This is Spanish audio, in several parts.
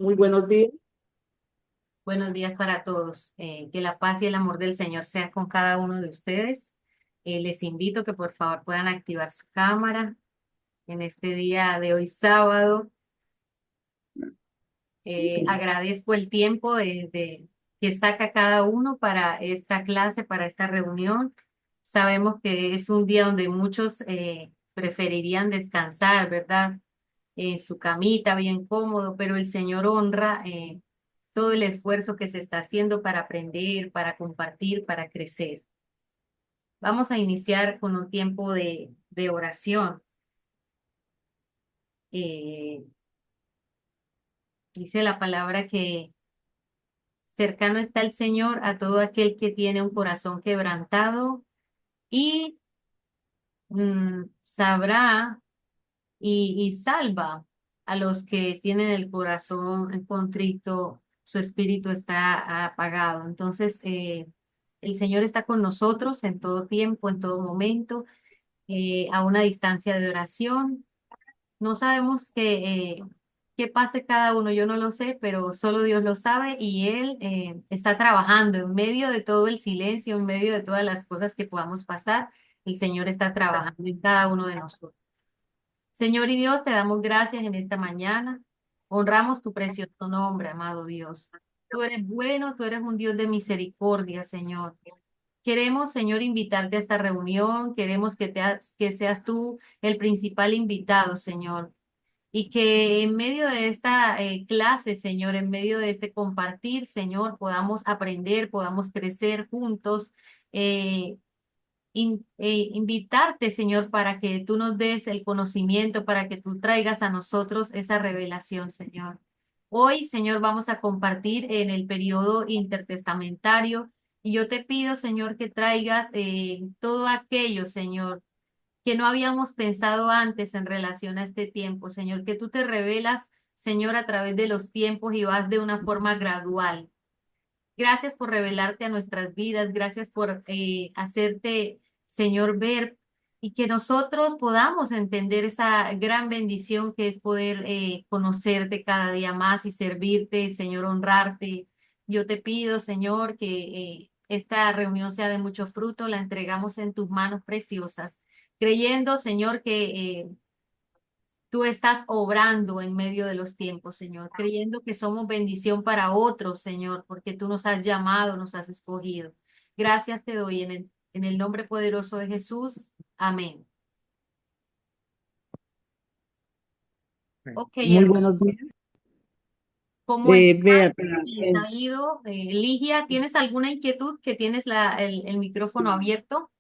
Muy buenos días. Buenos días para todos. Que la paz y el amor del Señor sea con cada uno de ustedes. Les invito que por favor puedan activar su cámara en este día de hoy sábado. Agradezco el tiempo que saca cada uno para esta clase, para esta reunión. Sabemos que es un día donde muchos preferirían descansar, ¿verdad? En su camita, bien cómodo, pero el Señor honra todo el esfuerzo que se está haciendo para aprender, para compartir, para crecer. Vamos a iniciar con un tiempo de oración. Eh, Dice la palabra que cercano está el Señor a todo aquel que tiene un corazón quebrantado y sabrá y salva a los que tienen el corazón contrito, su espíritu está apagado. Entonces, el Señor está con nosotros en todo tiempo, en todo momento, a una distancia de oración. No sabemos qué pase cada uno, yo no lo sé, pero solo Dios lo sabe y Él está trabajando en medio de todo el silencio, en medio de todas las cosas que podamos pasar. El Señor está trabajando en cada uno de nosotros. Señor y Dios, te damos gracias en esta mañana. Honramos tu precioso nombre, amado Dios. Tú eres bueno, tú eres un Dios de misericordia, Señor. Queremos, Señor, invitarte a esta reunión. Queremos que seas tú el principal invitado, Señor. Y que en medio de esta clase, Señor, en medio de este compartir, Señor, podamos aprender, podamos crecer juntos. eh, Invitarte, Señor, para que tú nos des el conocimiento, para que tú traigas a nosotros esa revelación, Señor. Hoy, Señor, vamos a compartir en el periodo intertestamentario y yo te pido, Señor, que traigas todo aquello, Señor, que no habíamos pensado antes en relación a este tiempo, Señor, que tú te revelas, Señor, a través de los tiempos y vas de una forma gradual. Gracias por revelarte a nuestras vidas, gracias por hacerte, Señor, ver y que nosotros podamos entender esa gran bendición que es poder conocerte cada día más y servirte, Señor, honrarte. Yo te pido, Señor, que esta reunión sea de mucho fruto, la entregamos en tus manos preciosas, creyendo, Señor, que tú estás obrando en medio de los tiempos, Señor, creyendo que somos bendición para otros, Señor, porque tú nos has llamado, nos has escogido. Gracias te doy en el nombre poderoso de Jesús. Amén. Ok, Muy hermano, buenos días. ¿cómo están? Vea, ¿Cómo les ha ido? Ligia, ¿tienes alguna inquietud que tienes el micrófono abierto?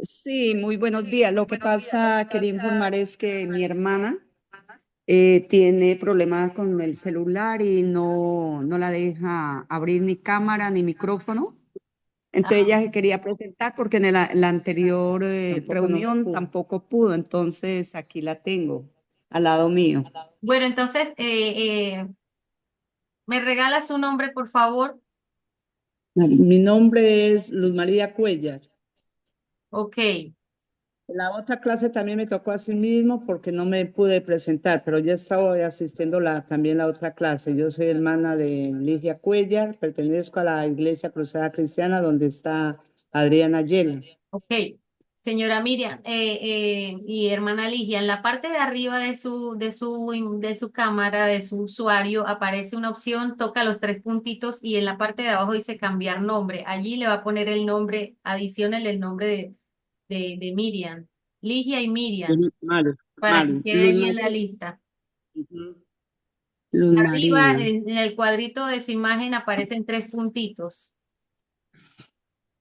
sí, muy buenos días. Lo que pasa, quería informar es que mi hermana tiene problemas con el celular y no la deja abrir ni cámara ni micrófono. Entonces Ah, ella se quería presentar porque en la anterior reunión tampoco pudo. Entonces aquí la tengo al lado mío. bueno, entonces, ¿me regalas su nombre, por favor? Mi nombre es Luz María Cuellar. Ok. La otra clase también me tocó así mismo porque no me pude presentar, pero ya estaba asistiendo también la otra clase. Yo soy hermana de Ligia Cuellar, pertenezco a la Iglesia Cruzada Cristiana donde está Adriana Yela. Ok, señora Miriam y hermana Ligia, en la parte de arriba de su cámara, de su usuario, aparece una opción, toca los tres puntitos y en la parte de abajo dice cambiar nombre. Allí le va a poner el nombre, adicional el nombre de Miriam, Ligia y Miriam, Mario, para que Mario, quede Luz allí en María. la lista. Ujú. Luz Arriba, María. en el cuadrito de su imagen, aparecen tres puntitos.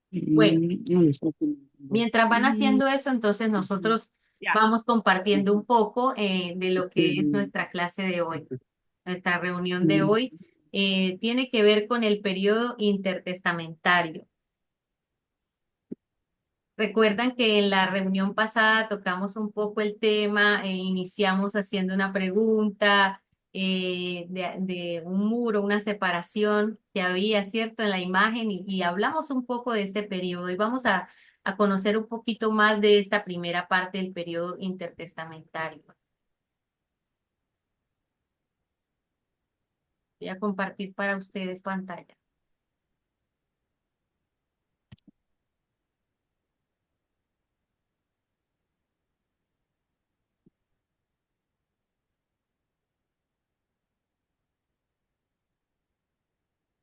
Bueno. ¿Dónde está tu nombre? Mientras van haciendo eso, entonces nosotros Ya. vamos compartiendo un poco de lo que es Ujú. nuestra clase de hoy. Nuestra reunión de hoy tiene que ver con el periodo intertestamentario. Recuerdan que en la reunión pasada tocamos un poco el tema e iniciamos haciendo una pregunta de un muro, una separación que había, ¿cierto?, en la imagen y hablamos un poco de este periodo y vamos a conocer un poquito más de esta primera parte del periodo intertestamentario. Voy a compartir para ustedes pantalla.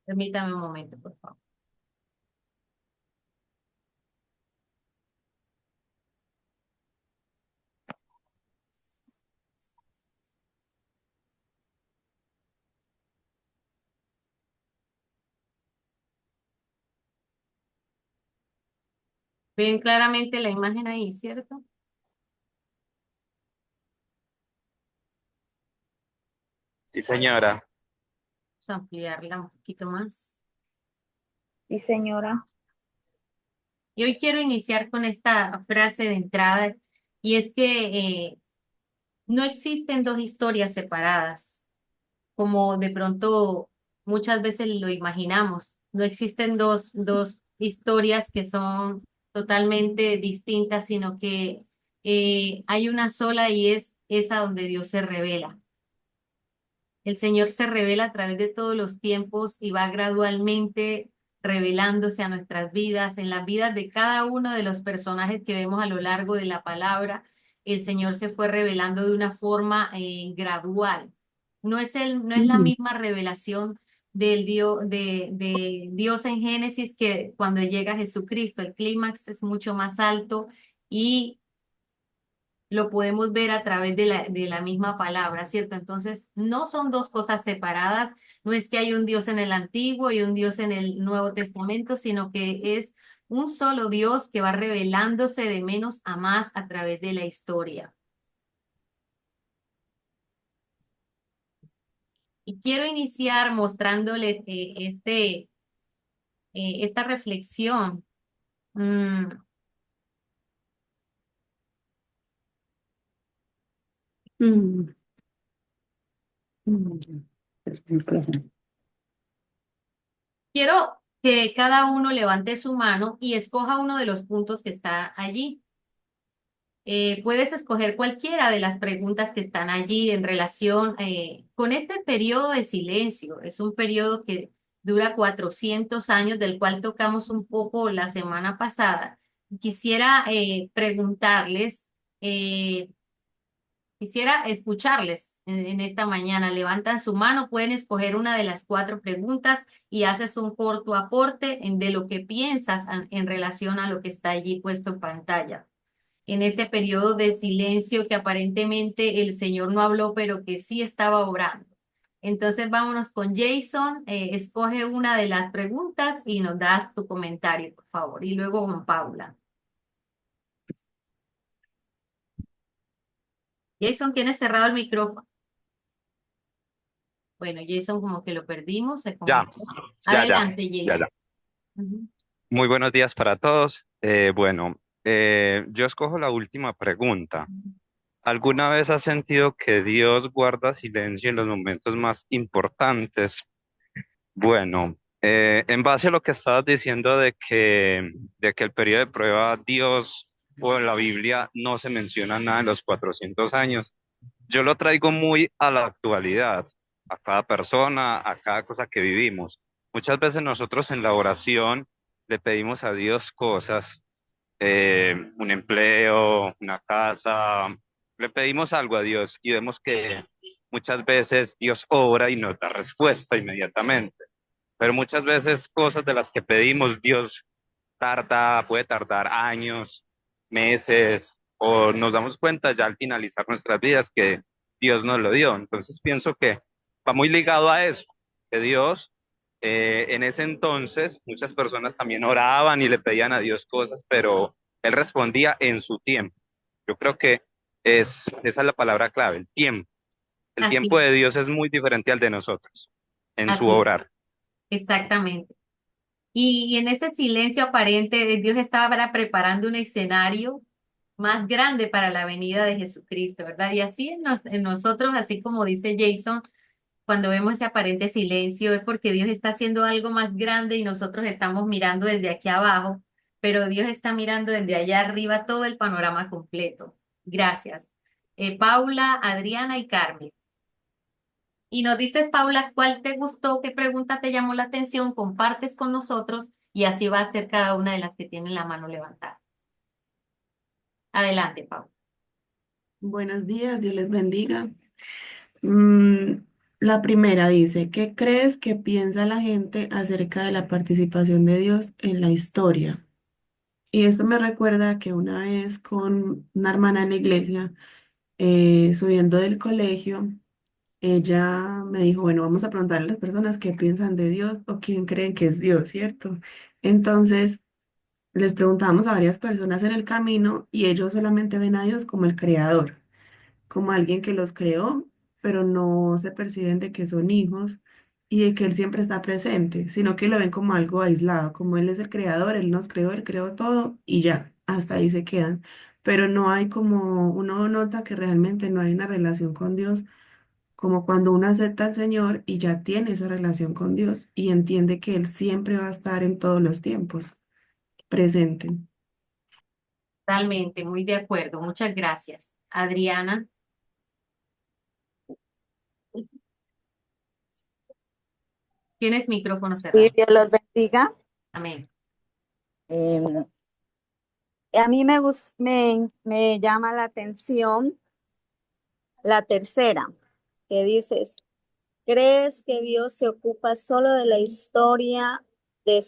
Permítame un momento, por favor. Ven claramente la imagen ahí, ¿cierto? Sí, señora. Vamos a ampliarla un poquito más. Sí, señora. Y hoy quiero iniciar con esta frase de entrada, y es que no existen dos historias separadas, como de pronto muchas veces lo imaginamos. No existen dos historias que son totalmente distintas, sino que hay una sola y es esa donde Dios se revela. El Señor se revela a través de todos los tiempos y va gradualmente revelándose a nuestras vidas, en las vidas de cada uno de los personajes que vemos a lo largo de la palabra. El Señor se fue revelando de una forma gradual. No es la Mm, misma revelación de Dios en Génesis que cuando llega Jesucristo. El clímax es mucho más alto y lo podemos ver a través de la misma palabra, ¿cierto? Entonces, no son dos cosas separadas, no es que hay un Dios en el Antiguo y un Dios en el Nuevo Testamento, sino que es un solo Dios que va revelándose de menos a más a través de la historia. Y quiero iniciar mostrándoles esta reflexión. Mm, mm, mm. Quiero que cada uno levante su mano y escoja uno de los puntos que está allí. Puedes escoger cualquiera de las preguntas que están allí en relación con este periodo de silencio. Es un periodo que dura 400 años, del cual tocamos un poco la semana pasada. Quisiera preguntarles, eh, quisiera escucharles en esta mañana. Levantan su mano, pueden escoger una de las cuatro preguntas y haces un corto aporte de lo que piensas en relación a lo que está allí puesto en pantalla en ese periodo de silencio que aparentemente el Señor no habló, pero que sí estaba obrando. Entonces vámonos con Jason, escoge una de las preguntas y nos das tu comentario, por favor, y luego con Paula. Jason, ¿tienes cerrado el micrófono? Bueno, Jason como que lo perdimos, se Ya, conectó. ya, ya, Adelante, ya, Jason. ya. Ujú. Muy buenos días para todos. Yo escojo la última pregunta. ¿Alguna vez has sentido que Dios guarda silencio en los momentos más importantes? Bueno, en base a lo que estabas diciendo de que el periodo de prueba Dios o en la Biblia no se menciona nada en los 400 años, yo lo traigo muy a la actualidad, a cada persona, a cada cosa que vivimos. Muchas veces nosotros en la oración le pedimos a Dios cosas, un empleo, una casa, le pedimos algo a Dios y vemos que muchas veces Dios obra y nos da respuesta inmediatamente. Pero muchas veces cosas de las que pedimos, Dios puede tardar años, meses, o nos damos cuenta ya al finalizar nuestras vidas que Dios nos lo dio. Entonces pienso que va muy ligado a eso, que Dios, en ese entonces, muchas personas también oraban y le pedían a Dios cosas, pero Él respondía en su tiempo. Yo creo que esa es la palabra clave, el tiempo. El tiempo Así, de Dios es muy diferente al de nosotros en su así, obrar. exactamente. Y en ese silencio aparente, Dios estaba preparando un escenario más grande para la venida de Jesucristo, ¿verdad? Y así en nosotros, así como dice Jason, cuando vemos ese aparente silencio, es porque Dios está haciendo algo más grande y nosotros estamos mirando desde aquí abajo, pero Dios está mirando desde allá arriba todo el panorama completo. Gracias. Paula, Adriana y Carmen. Y nos dices, Paula, ¿cuál te gustó? ¿Qué pregunta te llamó la atención? Compartes con nosotros y así va a ser cada una de las que tienen la mano levantada. Adelante, Paula. Buenos días, Dios les bendiga. Mm, la primera dice, ¿qué crees que piensa la gente acerca de la participación de Dios en la historia? Y esto me recuerda que una vez con una hermana en la iglesia, subiendo del colegio, ella me dijo, bueno, vamos a preguntarle a las personas qué piensan de Dios o quién creen que es Dios, ¿cierto? Entonces, les preguntamos a varias personas en el camino y ellos solamente ven a Dios como el creador, como alguien que los creó, pero no se perciben de que son hijos y de que Él siempre está presente, sino que lo ven como algo aislado, como Él es el creador, Él nos creó, Él creó todo y ya, hasta ahí se quedan. Pero no hay como, uno nota que realmente no hay una relación con Dios, como cuando uno acepta al Señor y ya tiene esa relación con Dios y entiende que Él siempre va a estar en todos los tiempos presente. Totalmente, muy de acuerdo. Muchas gracias. Adriana, tienes micrófono Sí, cerrado. Dios los bendiga. Amén. Em, a mí me llama la atención la tercera, que dices, ¿crees que Dios se ocupa solo de la historia de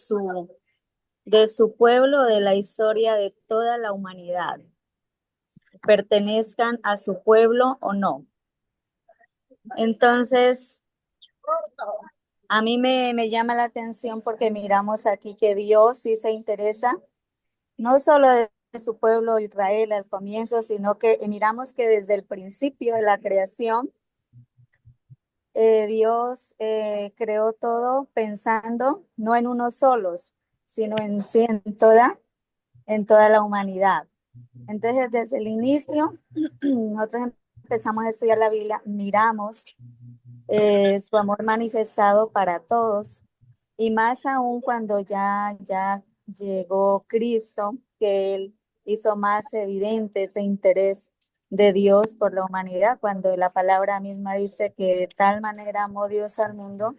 de su pueblo, de la historia de toda la humanidad? ¿Pertenezcan a su pueblo o no? Entonces, a mí me llama la atención porque miramos aquí que Dios sí se interesa no solo de su pueblo Israel al comienzo, sino que miramos que desde el principio de la creación, Dios creó todo pensando no en unos solos, sino en sí, en toda la humanidad. Entonces, desde el inicio, nosotros empezamos a estudiar la Biblia, miramos su amor manifestado para todos, y más aún cuando ya llegó Cristo, que Él hizo más evidente ese interés de Dios por la humanidad, cuando la palabra misma dice que de tal manera amó Dios al mundo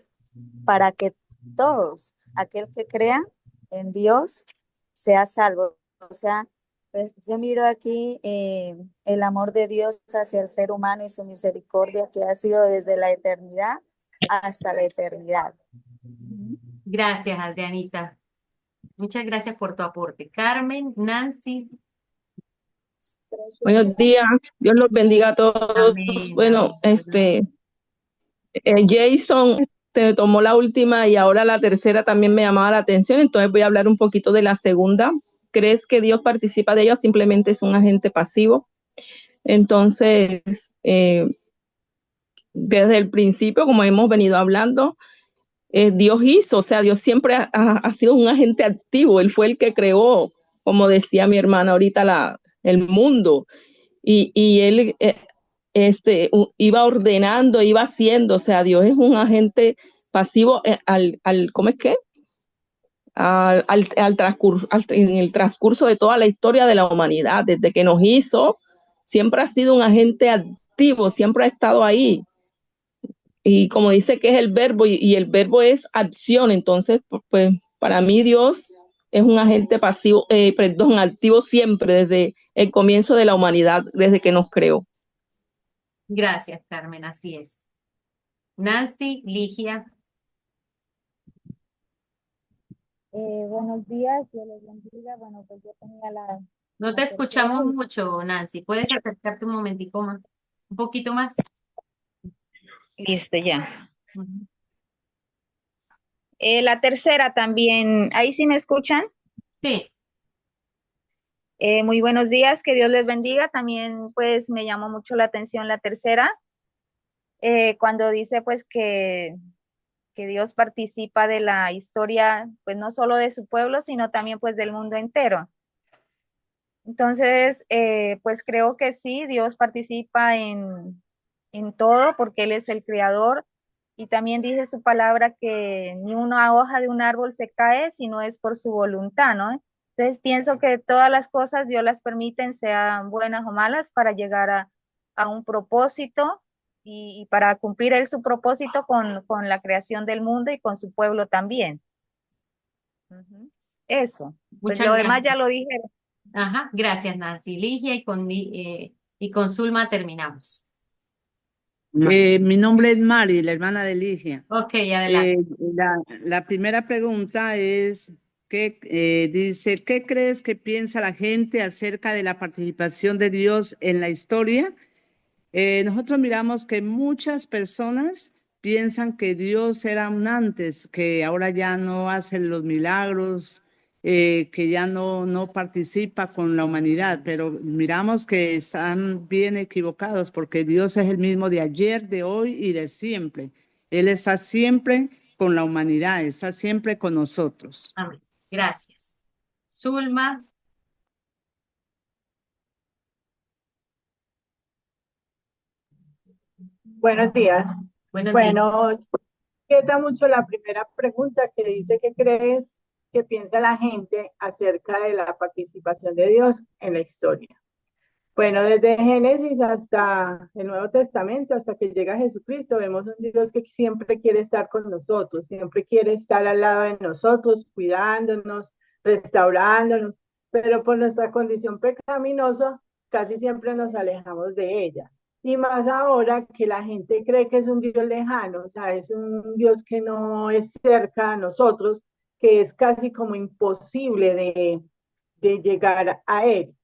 para que todos, aquel que crea en Dios, sea salvo. O sea, pues yo miro aquí el amor de Dios hacia el ser humano y su misericordia que ha sido desde la eternidad hasta la eternidad. Gracias, Adrianita. Muchas gracias por tu aporte. Carmen, Nancy, Buenos días, Dios los bendiga a todos. amén, Bueno, amén. Jason te tomó la última y ahora la tercera también me llamaba la atención, entonces voy a hablar un poquito de la segunda. ¿Crees que Dios participa de ello? Simplemente es un agente pasivo. Entonces, desde el principio, como hemos venido hablando, Dios hizo, o sea, Dios siempre ha sido un agente activo. Él fue el que creó, como decía mi hermana ahorita, el mundo. Y él iba ordenando, iba haciendo, o sea, Dios es un agente pasivo ¿cómo es que? En el transcurso de toda la historia de la humanidad, desde que nos hizo, siempre ha sido un agente activo, siempre ha estado ahí. Y como dice que es el verbo, y el verbo es acción, entonces, pues, para mí Dios es un agente pasivo, activo siempre, desde el comienzo de la humanidad, desde que nos creó. Gracias, Carmen, así es. Nancy, Ligia, Buenos días, Dios les bendiga. Bueno, pues yo tenía no te la tercera. escuchamos mucho, Nancy. ¿Puedes acercarte un momentico más? Un poquito más. Listo, ya. Ujú. La tercera también, ahí sí me escuchan. Sí, Muy buenos días, que Dios les bendiga. También pues me llamó mucho la atención la tercera, cuando dice pues que Dios participa de la historia, pues no solo de su pueblo, sino también pues del mundo entero. Entonces, pues creo que sí, Dios participa en todo porque Él es el creador, y también dice su palabra que ni una hoja de un árbol se cae si no es por su voluntad, ¿no? Entonces pienso que todas las cosas Dios las permiten, sean buenas o malas, para llegar a un propósito, y para cumplir él su propósito con la creación del mundo y con su pueblo también. Ujú. Eso, pues Muchas lo demás gracias. ya lo dije. Ajá, gracias, Nancy. Ligia y con Zulma terminamos. Mi nombre es Mari, la hermana de Ligia. Ok, adelante. La primera pregunta es, dice, ¿qué crees que piensa la gente acerca de la participación de Dios en la historia? Nosotros miramos que muchas personas piensan que Dios era un antes, que ahora ya no hace los milagros, que ya no participa con la humanidad, pero miramos que están bien equivocados porque Dios es el mismo de ayer, de hoy y de siempre. Él está siempre con la humanidad, está siempre con nosotros. Amén. Gracias. Zulma, Buenos días. buenos días. Bueno, queda mucho la primera pregunta que dice, ¿qué crees que piensa la gente acerca de la participación de Dios en la historia? Bueno, desde Génesis hasta el Nuevo Testamento, hasta que llega Jesucristo, vemos un Dios que siempre quiere estar con nosotros, siempre quiere estar al lado de nosotros, cuidándonos, restaurándonos, pero por nuestra condición pecaminosa, casi siempre nos alejamos de ella. Y más ahora que la gente cree que es un Dios lejano, o sea, es un Dios que no es cerca a nosotros, que es casi como imposible de llegar a Él.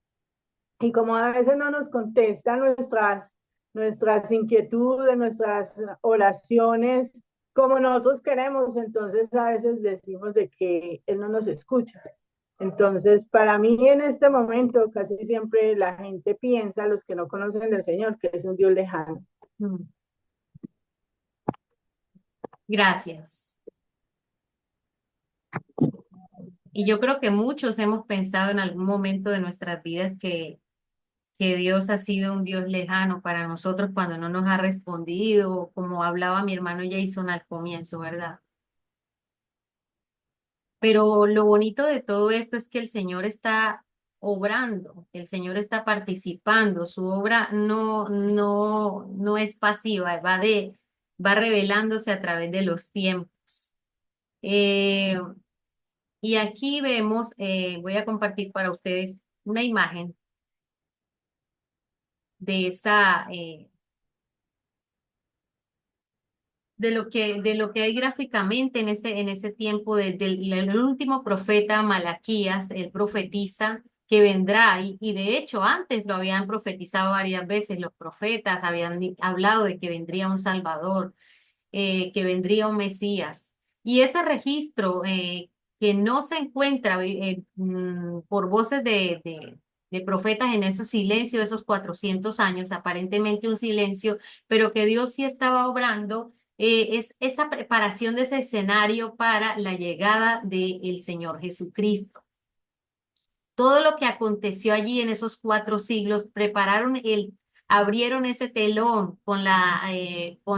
Y como a veces no nos contesta nuestras inquietudes, nuestras oraciones, como nosotros queremos, entonces a veces decimos de que Él no nos escucha. Entonces, para mí en este momento, casi siempre la gente piensa, los que no conocen del Señor, que es un Dios lejano. Mm. Gracias. Y yo creo que muchos hemos pensado en algún momento de nuestras vidas que Dios ha sido un Dios lejano para nosotros cuando no nos ha respondido, como hablaba mi hermano Jason al comienzo, ¿verdad? Pero lo bonito de todo esto es que el Señor está obrando, el Señor está participando, su obra no es pasiva, va revelándose a través de los tiempos. Eh, y aquí vemos, voy a compartir para ustedes una imagen de esa, de lo que hay gráficamente en ese tiempo, desde el último profeta Malaquías, él profetiza que vendrá, y de hecho antes lo habían profetizado varias veces, los profetas habían hablado de que vendría un Salvador, que vendría un Mesías. Y ese registro que no se encuentra por voces de profetas en esos silencios, esos 400 años, aparentemente un silencio, pero que Dios sí estaba obrando, es esa preparación de ese escenario para la llegada del Señor Jesucristo. Todo lo que aconteció allí en esos 4 siglos, abrieron ese telón con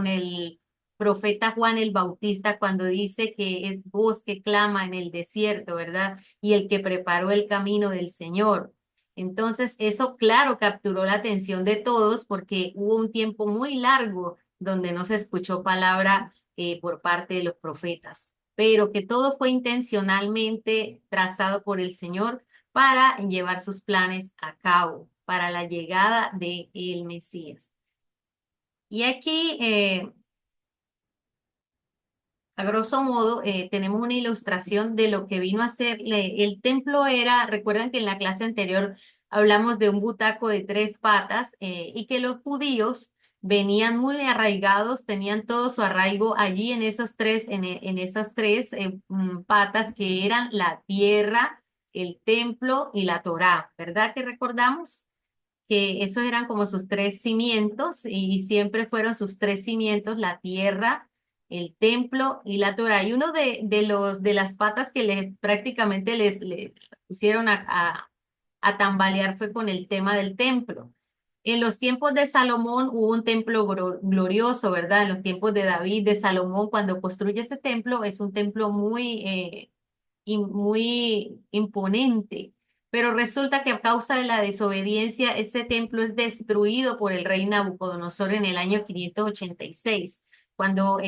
el profeta Juan el Bautista cuando dice que es voz que clama en el desierto, ¿verdad? Y el que preparó el camino del Señor. Entonces, eso claro capturó la atención de todos porque hubo un tiempo muy largo donde no se escuchó palabra por parte de los profetas, pero que todo fue intencionalmente trazado por el Señor para llevar sus planes a cabo, para la llegada de el Mesías. Y aquí, a grosso modo, tenemos una ilustración de lo que vino a ser. El templo era, recuerdan que en la clase anterior hablamos de un butaco de 3 patas y que los judíos venían muy arraigados, tenían todo su arraigo allí en en esas tres patas que eran la tierra, el templo y la Torá, ¿verdad que recordamos? Que esos eran como sus 3 cimientos y siempre fueron sus 3 cimientos, la tierra, el templo y la Torá. Y uno de las patas que prácticamente les pusieron a tambalear fue con el tema del templo. En los tiempos de Salomón hubo un templo glorioso, ¿verdad? En los tiempos de David, de Salomón, cuando construye ese templo, es un templo muy imponente, Pero resulta que a causa de la desobediencia, ese templo es destruido por el rey Nabucodonosor en el año 586, cuando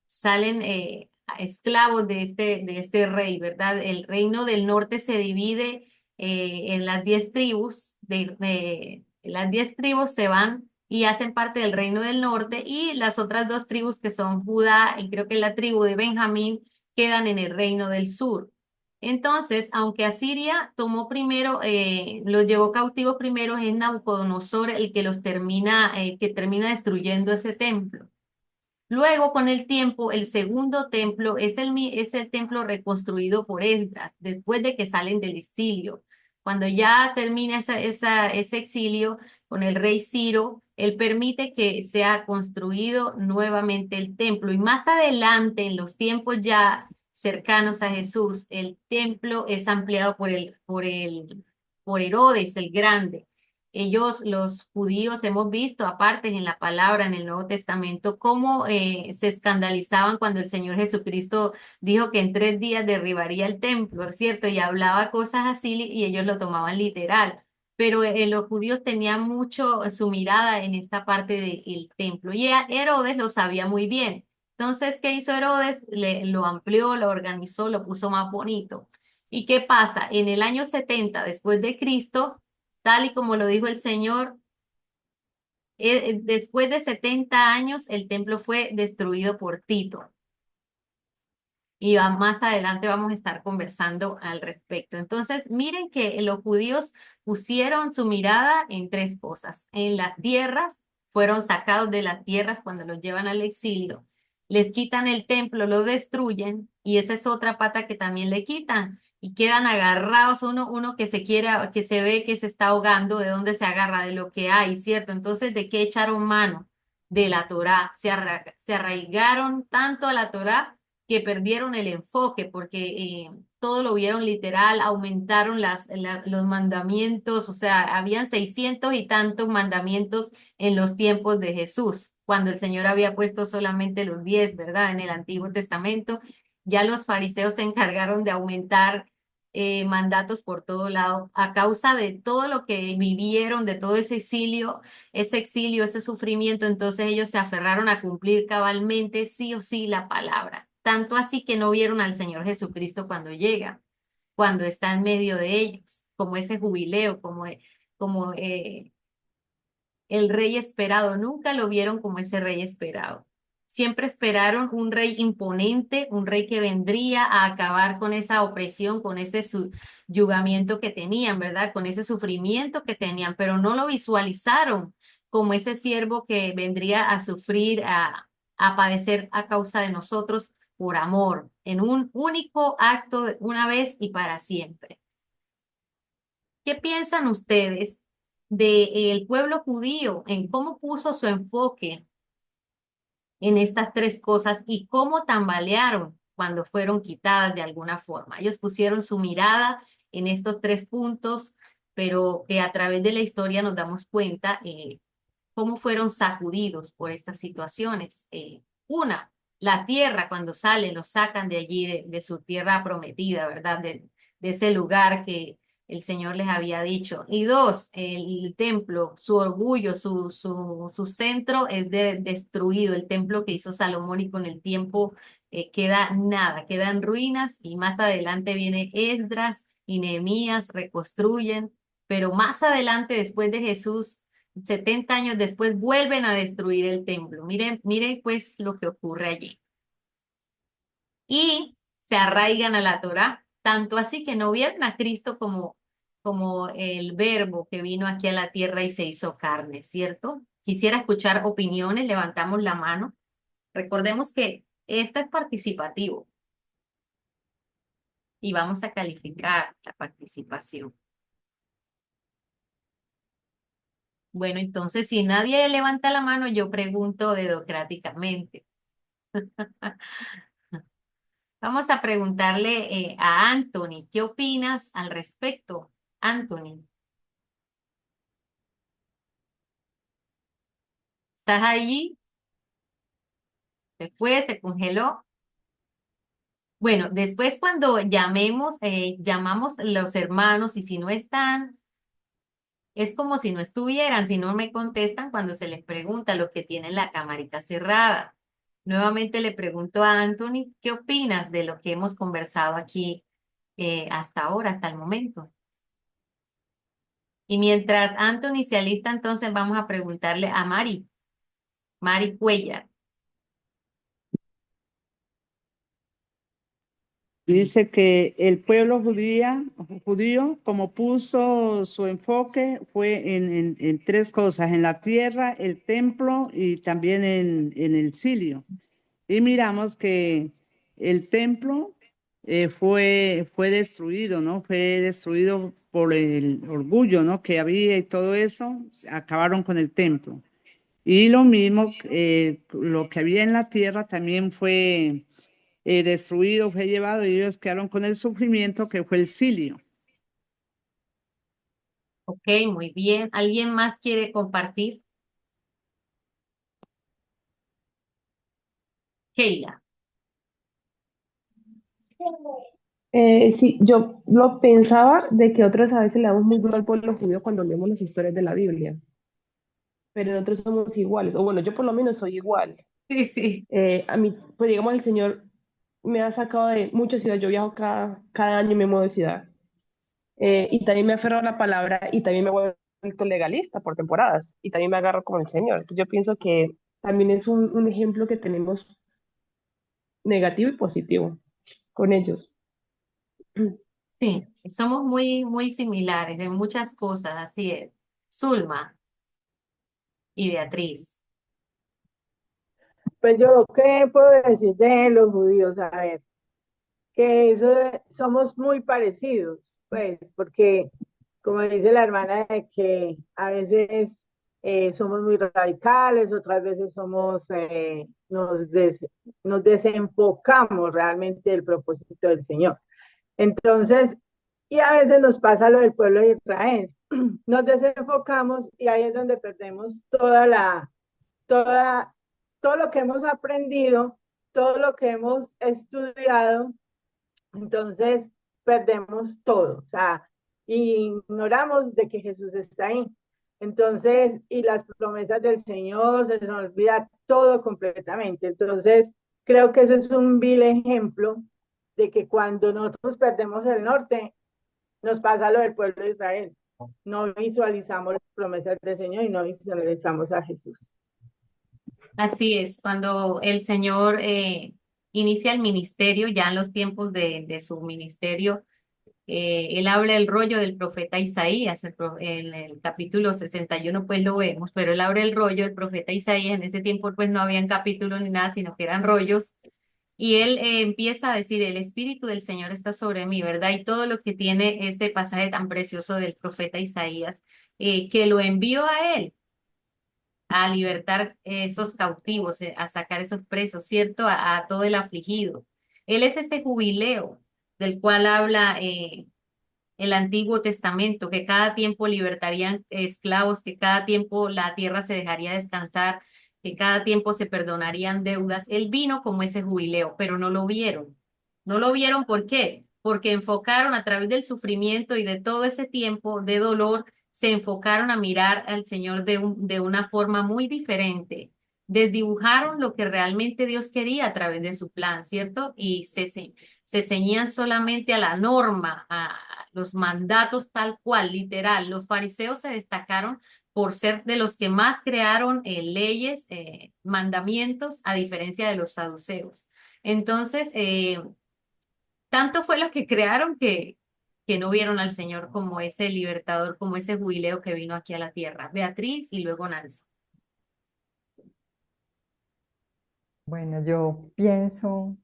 salen esclavos de este rey, ¿verdad? El reino del norte se divide en las 10 tribus, las 10 tribus se van y hacen parte del reino del norte, y las otras dos tribus que son Judá y creo que la tribu de Benjamín quedan en el reino del sur. Entonces, aunque Asiria tomó primero, los llevó cautivos primero, es Nabucodonosor el que que termina destruyendo ese templo. Luego, con el tiempo, el segundo templo es el templo reconstruido por Esdras, después de que salen del exilio. Cuando ya termina ese exilio con el rey Ciro, él permite que sea construido nuevamente el templo. Y más adelante, en los tiempos ya cercanos a Jesús, el templo es ampliado por Herodes el Grande. Ellos, los judíos, hemos visto, aparte en la palabra, en el Nuevo Testamento, cómo se escandalizaban cuando el Señor Jesucristo dijo que en 3 días derribaría el templo, ¿cierto? Y hablaba cosas así y ellos lo tomaban literal. Pero los judíos tenían mucho su mirada en esta parte del templo, y Herodes lo sabía muy bien. Entonces, ¿qué hizo Herodes? Lo amplió, lo organizó, lo puso más bonito. ¿Y qué pasa? En el año 70 después de Cristo, tal y como lo dijo el Señor, después de 70 años el templo fue destruido por Tito. Y más adelante vamos a estar conversando al respecto. Entonces, miren que los judíos pusieron su mirada en tres cosas. En las tierras, fueron sacados de las tierras cuando los llevan al exilio. Les quitan el templo, lo destruyen, y esa es otra pata que también le quitan. Y quedan agarrados uno que que se ve que se está ahogando. ¿De dónde se agarra? De lo que hay, ¿cierto? Entonces, ¿de qué echaron mano? De la Torá. Se arraigaron tanto a la Torá que perdieron el enfoque porque todo lo vieron literal, aumentaron los mandamientos, o sea, habían 600 y tantos mandamientos en los tiempos de Jesús, cuando el Señor había puesto solamente los 10, ¿verdad? En el Antiguo Testamento, ya los fariseos se encargaron de aumentar mandatos por todo lado, a causa de todo lo que vivieron, de todo ese exilio, ese sufrimiento. Entonces ellos se aferraron a cumplir cabalmente sí o sí la palabra. Tanto así que no vieron al Señor Jesucristo cuando llega, cuando está en medio de ellos, como ese jubileo, como el rey esperado. Nunca lo vieron como ese rey esperado. Siempre esperaron un rey imponente, un rey que vendría a acabar con esa opresión, con ese yugamiento que tenían, ¿verdad? Con ese sufrimiento que tenían, pero no lo visualizaron como ese siervo que vendría a sufrir, a padecer a causa de nosotros por amor, en un único acto, una vez y para siempre. ¿Qué piensan ustedes del pueblo judío, en cómo puso su enfoque en estas tres cosas y cómo tambalearon cuando fueron quitadas de alguna forma? Ellos pusieron su mirada en estos tres puntos, pero que a través de la historia nos damos cuenta cómo fueron sacudidos por estas situaciones. Una, la tierra, cuando salen, los sacan de allí, de su tierra prometida, ¿verdad? De ese lugar que el Señor les había dicho. Y dos, el templo, su orgullo, su centro es destruido. El templo que hizo Salomón, y con el tiempo queda nada, queda en ruinas, y más adelante viene Esdras y Nehemías, reconstruyen, pero más adelante, después de Jesús, 70 años después, vuelven a destruir el templo. Miren pues lo que ocurre allí. Y se arraigan a la Torá, tanto así que no vieron a Cristo como el verbo que vino aquí a la tierra y se hizo carne, ¿cierto? Quisiera escuchar opiniones, levantamos la mano. Recordemos que esto es participativo y vamos a calificar la participación. Bueno, entonces, si nadie levanta la mano, yo pregunto dedocráticamente. Vamos a preguntarle a Anthony, ¿qué opinas al respecto? Anthony, ¿estás allí? ¿Se fue? ¿Se congeló? Bueno, después cuando llamamos los hermanos y si no están, es como si no estuvieran, si no me contestan cuando se les pregunta lo que tienen la camarita cerrada. Nuevamente le pregunto a Anthony, ¿qué opinas de lo que hemos conversado aquí hasta ahora, hasta el momento? Y mientras Anthony se alista, entonces vamos a preguntarle a Mari Cuellar. Dice que el pueblo judío, como puso su enfoque, fue en tres cosas, en la tierra, el templo y también en el Silio. Y miramos que el templo fue destruido, ¿no? Fue destruido por el orgullo, ¿no? Que había y todo eso, acabaron con el templo. Y lo mismo, lo que había en la tierra también fue destruido, fue llevado y ellos quedaron con el sufrimiento que fue el Silio. Ok, muy bien. ¿Alguien más quiere compartir? Keila. Sí, yo lo pensaba de que otros a veces le damos muy duro al pueblo judío cuando leemos las historias de la Biblia, pero nosotros somos iguales, o bueno, yo por lo menos soy igual. Sí, sí. A mí, pues digamos, el Señor me ha sacado de muchas ciudades, yo viajo cada año y me muevo de ciudad. Y también me aferro a la palabra y también me he vuelto legalista por temporadas y también me agarro con el Señor. Entonces, yo pienso que también es un ejemplo que tenemos negativo y positivo con ellos. Sí, somos muy similares en muchas cosas, así es. Zulma y Beatriz. Pues yo, ¿qué puedo decir de los judíos? A ver, que somos muy parecidos, pues, porque como dice la hermana, de que a veces somos muy radicales, otras veces nos desenfocamos realmente del propósito del Señor. Entonces, y a veces nos pasa lo del pueblo de Israel. Nos desenfocamos y ahí es donde perdemos toda, todo lo que hemos aprendido, todo lo que hemos estudiado, entonces perdemos todo, o sea, ignoramos de que Jesús está ahí. Entonces, y las promesas del Señor, se nos olvida todo completamente. Entonces, creo que eso es un vil ejemplo de que cuando nosotros perdemos el norte, nos pasa lo del pueblo de Israel. No visualizamos las promesas del Señor y no visualizamos a Jesús. Así es, cuando el Señor inicia el ministerio, ya en los tiempos de su ministerio, él habla el rollo del profeta Isaías, en el capítulo 61 pues lo vemos, pero él abre el rollo del profeta Isaías, en ese tiempo pues no habían capítulos ni nada, sino que eran rollos, y él empieza a decir, el Espíritu del Señor está sobre mí, ¿verdad? Y todo lo que tiene ese pasaje tan precioso del profeta Isaías, que lo envió a él a libertar esos cautivos, a sacar esos presos, ¿cierto? A todo el afligido. Él es ese jubileo del cual habla el Antiguo Testamento, que cada tiempo libertarían esclavos, que cada tiempo la tierra se dejaría descansar, que cada tiempo se perdonarían deudas. Él vino como ese jubileo, pero no lo vieron. No lo vieron, ¿por qué? Porque enfocaron a través del sufrimiento y de todo ese tiempo de dolor, se enfocaron a mirar al Señor de una forma muy diferente. Desdibujaron lo que realmente Dios quería a través de su plan, ¿cierto? Y se ceñían solamente a la norma, a los mandatos tal cual, literal. Los fariseos se destacaron por ser de los que más crearon leyes, mandamientos, a diferencia de los saduceos. Entonces, tanto fue lo que crearon que no vieron al Señor como ese libertador, como ese jubileo que vino aquí a la tierra. Beatriz y luego Nancy. Bueno, yo pienso,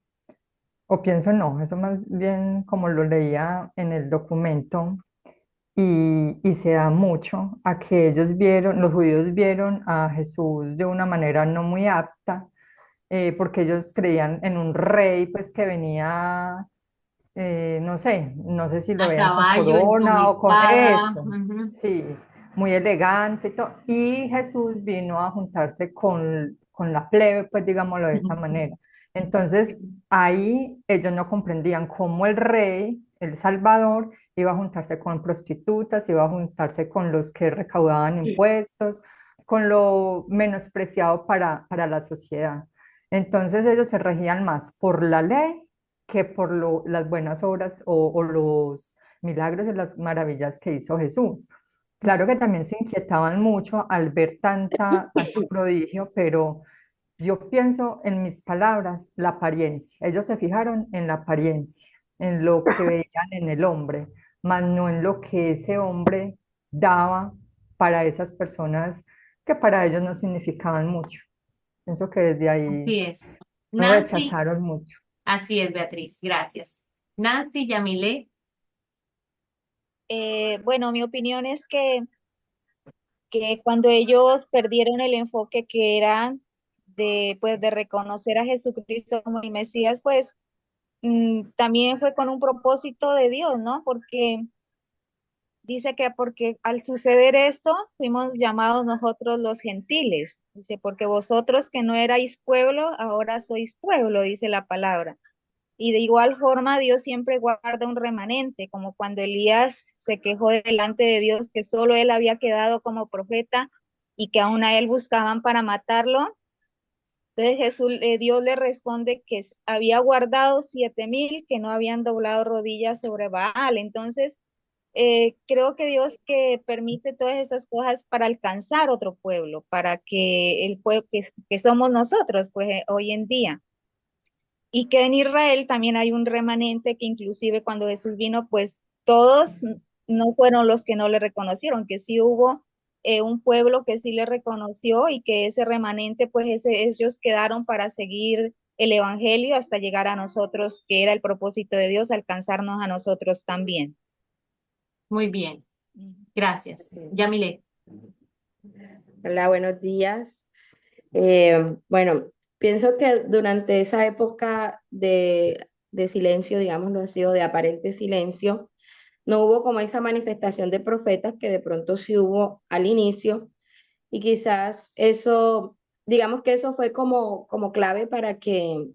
o pienso no, eso más bien como lo leía en el documento, y se da mucho a que ellos vieron, los judíos vieron a Jesús de una manera no muy apta, porque ellos creían en un rey pues que venía, no sé si lo A veían con caballo, corona o con espada. eso, Ujú. sí, muy elegante y todo. Y Jesús vino a juntarse con la plebe, pues digámoslo de esa manera. Entonces, ahí ellos no comprendían cómo el rey, el Salvador, iba a juntarse con prostitutas, iba a juntarse con los que recaudaban impuestos, con lo menospreciado para la sociedad. Entonces ellos se regían más por la ley que por las buenas obras o los milagros y las maravillas que hizo Jesús. Claro que también se inquietaban mucho al ver tanto prodigio, pero yo pienso en mis palabras, la apariencia. Ellos se fijaron en la apariencia, en lo que veían en el hombre, más no en lo que ese hombre daba para esas personas que para ellos no significaban mucho. Pienso que desde ahí Así es. lo Nancy, rechazaron mucho. así es, Beatriz, gracias. Nancy, Yamile, Bueno, mi opinión es que cuando ellos perdieron el enfoque que era pues, de reconocer a Jesucristo como el Mesías, pues también fue con un propósito de Dios, ¿no? Porque dice que porque al suceder esto, fuimos llamados nosotros los gentiles. Dice, porque vosotros que no erais pueblo, ahora sois pueblo, dice la palabra. Y de igual forma, Dios siempre guarda un remanente, como cuando Elías se quejó delante de Dios que solo él había quedado como profeta y que aún a él buscaban para matarlo. Entonces Dios le responde que había guardado 7,000 que no habían doblado rodillas sobre Baal. Entonces, creo que Dios que permite todas esas cosas para alcanzar otro pueblo, para que el pueblo que somos nosotros, pues hoy en día. Y que en Israel también hay un remanente que inclusive cuando Jesús vino, pues todos no fueron los que no le reconocieron, que sí hubo un pueblo que sí le reconoció y que ese remanente, pues ellos quedaron para seguir el evangelio hasta llegar a nosotros, que era el propósito de Dios, alcanzarnos a nosotros también. muy bien, gracias. Así es. Yamile, Hola, buenos días. Bueno, pienso que durante esa época de silencio, digámoslo así, o de aparente silencio, no hubo como esa manifestación de profetas que de pronto sí hubo al inicio, y quizás eso, digamos que eso fue como clave para que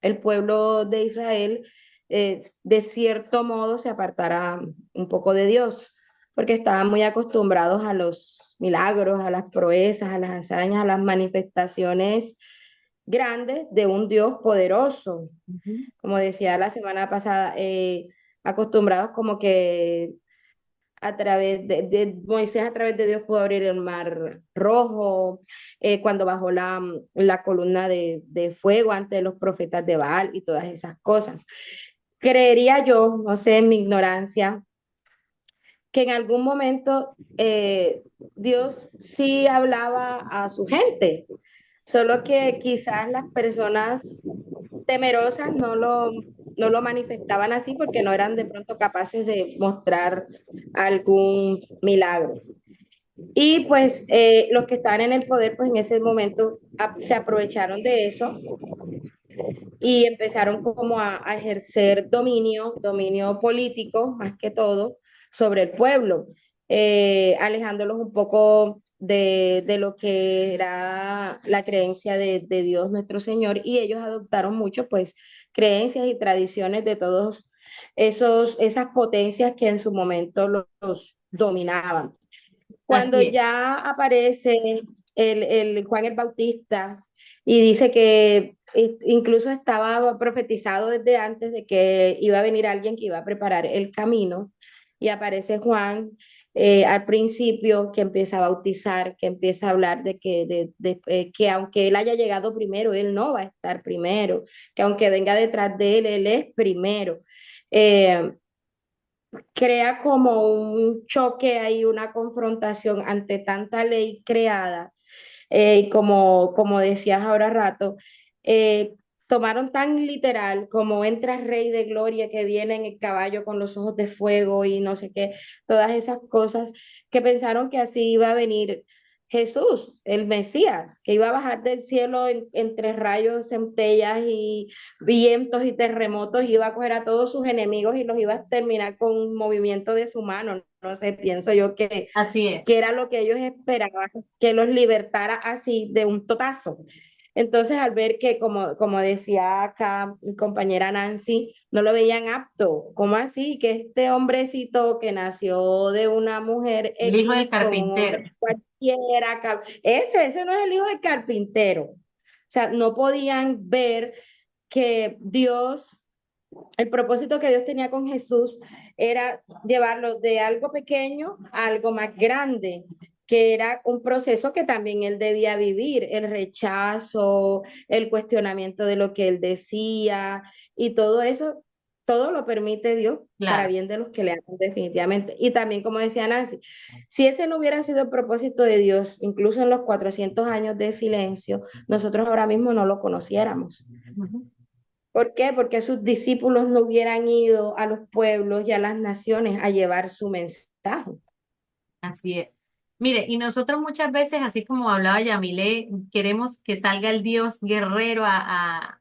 el pueblo de Israel de cierto modo se apartara un poco de Dios, porque estaban muy acostumbrados a los milagros, a las proezas, a las hazañas, a las manifestaciones grandes de un Dios poderoso. Como decía la semana pasada, acostumbrados como que a través de Moisés, a través de Dios pudo abrir el mar rojo, cuando bajó la columna de fuego ante los profetas de Baal y todas esas cosas. Creería yo, no sé, en mi ignorancia, que en algún momento Dios sí hablaba a su gente, solo que quizás las personas temerosas no lo manifestaban así porque no eran de pronto capaces de mostrar algún milagro. Y pues los que estaban en el poder, pues en ese momento se aprovecharon de eso y empezaron como a ejercer dominio político más que todo sobre el pueblo, alejándolos un poco de lo que era la creencia de Dios nuestro Señor, y ellos adoptaron mucho pues creencias y tradiciones de todos esas potencias que en su momento los dominaban. Cuando así es. ya aparece el Juan el Bautista y dice que incluso estaba profetizado desde antes de que iba a venir alguien que iba a preparar el camino, y aparece Juan al principio, que empieza a bautizar, que empieza a hablar de que aunque él haya llegado primero, él no va a estar primero, que aunque venga detrás de él, él es primero. Eh, Crea como un choque ahí, una confrontación ante tanta ley creada, y como decías ahora rato, eh, tomaron tan literal como entra Rey de Gloria que viene en el caballo con los ojos de fuego y no sé qué, todas esas cosas, que pensaron que así iba a venir Jesús, el Mesías, que iba a bajar del cielo entre rayos, centellas y vientos y terremotos, y iba a coger a todos sus enemigos y los iba a terminar con un movimiento de su mano. No sé, pienso yo Así es. que era lo que ellos esperaban, que los libertara así de un totazo. Entonces, al ver que, como decía acá mi compañera Nancy, no lo veían apto. ¿Cómo así? Que este hombrecito que nació de una mujer El hijo del X con un carpintero. hombre cualquiera, ese no es el hijo del carpintero. O sea, no podían ver que Dios, el propósito que Dios tenía con Jesús era llevarlo de algo pequeño a algo más grande, que era un proceso que también él debía vivir, el rechazo, el cuestionamiento de lo que él decía y todo eso, todo lo permite Dios para Claro. bien de los que le aman definitivamente. Y también, como decía Nancy, si ese no hubiera sido el propósito de Dios, incluso en los 400 años de silencio, nosotros ahora mismo no lo conociéramos. Ujú. ¿Por qué? Porque sus discípulos no hubieran ido a los pueblos y a las naciones a llevar su mensaje. Así es. Mire, y nosotros muchas veces, así como hablaba Yamile, queremos que salga el Dios guerrero a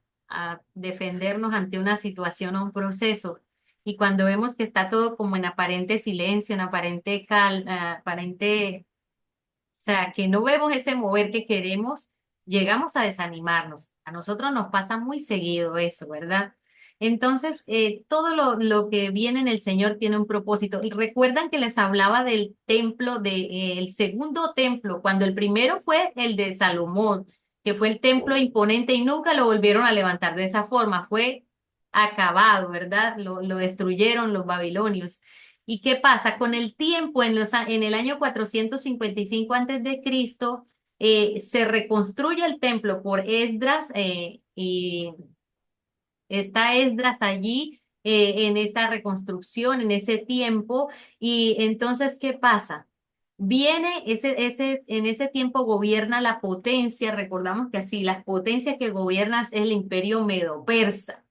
defendernos ante una situación o un proceso. Y cuando vemos que está todo como en aparente silencio, en aparente aparente, o sea, que no vemos ese mover que queremos, llegamos a desanimarnos. A nosotros nos pasa muy seguido eso, ¿verdad? Entonces, todo lo que viene en el Señor tiene un propósito. Y recuerdan que les hablaba del templo, el segundo templo, cuando el primero fue el de Salomón, que fue el templo imponente y nunca lo volvieron a levantar de esa forma. Fue acabado, ¿verdad? Lo destruyeron los babilonios. ¿Y qué pasa? Con el tiempo, en el año 455 antes de Cristo, se reconstruye el templo por Esdras, y está Esdras allí en esa reconstrucción, en ese tiempo. Y entonces, ¿qué pasa? Viene en ese tiempo gobierna la potencia, recordamos que así, las potencias que gobiernan es el imperio medo-persa.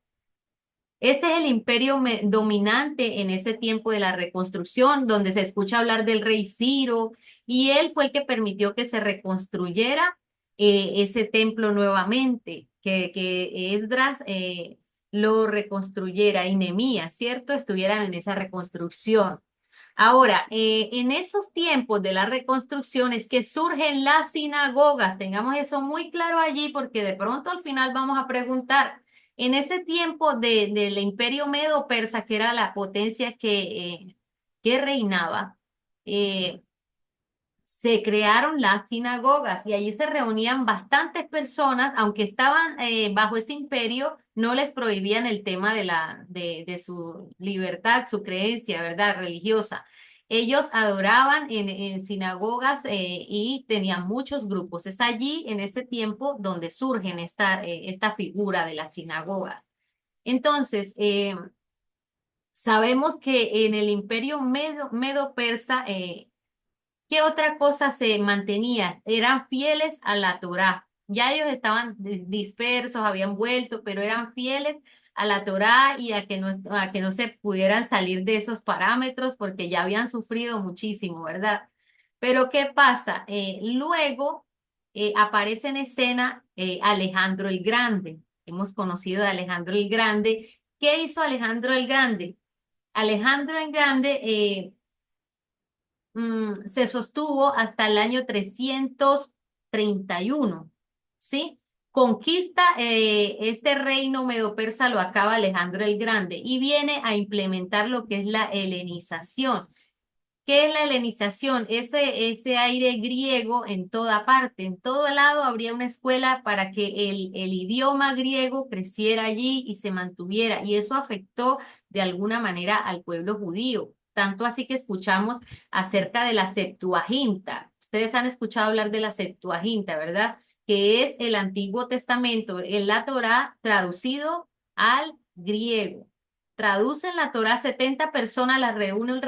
Ese es el imperio dominante en ese tiempo de la reconstrucción, donde se escucha hablar del rey Ciro, y él fue el que permitió que se reconstruyera ese templo nuevamente, que Esdras lo reconstruyera y Nehemías, ¿cierto? Estuvieran en esa reconstrucción. Ahora, en esos tiempos de la reconstrucción es que surgen las sinagogas. Tengamos eso muy claro allí porque de pronto al final vamos a preguntar, en ese tiempo del imperio medo-persa, que era la potencia que reinaba, eh, se crearon las sinagogas y allí se reunían bastantes personas, aunque estaban bajo ese imperio, no les prohibían el tema de su libertad, su creencia, ¿verdad? Religiosa. Ellos adoraban en sinagogas y tenían muchos grupos. Es allí, en ese tiempo, donde surgen esta figura de las sinagogas. Entonces, sabemos que en el imperio medo-persa, ¿qué otra cosa se mantenía? Eran fieles a la Torá. Ya ellos estaban dispersos, habían vuelto, pero eran fieles a la Torá y a que no se pudieran salir de esos parámetros porque ya habían sufrido muchísimo, ¿verdad? Pero ¿qué pasa? Luego aparece en escena Alejandro el Grande. Hemos conocido a Alejandro el Grande. ¿Qué hizo Alejandro el Grande? Alejandro el Grande se sostuvo hasta el año 331, ¿sí? Conquista este reino medo-persa, lo acaba Alejandro el Grande y viene a implementar lo que es la helenización. ¿Qué es la helenización? Ese aire griego en toda parte, en todo lado habría una escuela para que el idioma griego creciera allí y se mantuviera, y eso afectó de alguna manera al pueblo judío. Tanto así que escuchamos acerca de la Septuaginta. Ustedes han escuchado hablar de la Septuaginta, ¿verdad? Que es el Antiguo Testamento, en la Torá traducido al griego. Traducen la Torá, 70 personas, la reúne un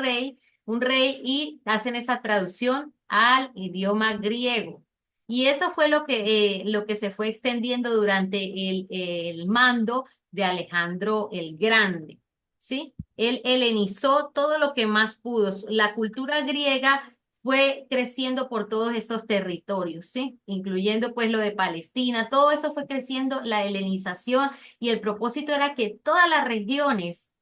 rey y hacen esa traducción al idioma griego. Y eso fue lo que se fue extendiendo durante el mando de Alejandro el Grande, ¿sí? Él helenizó todo lo que más pudo. La cultura griega fue creciendo por todos estos territorios, ¿sí? Incluyendo pues lo de Palestina, todo eso fue creciendo, la helenización, y el propósito era que todas las regiones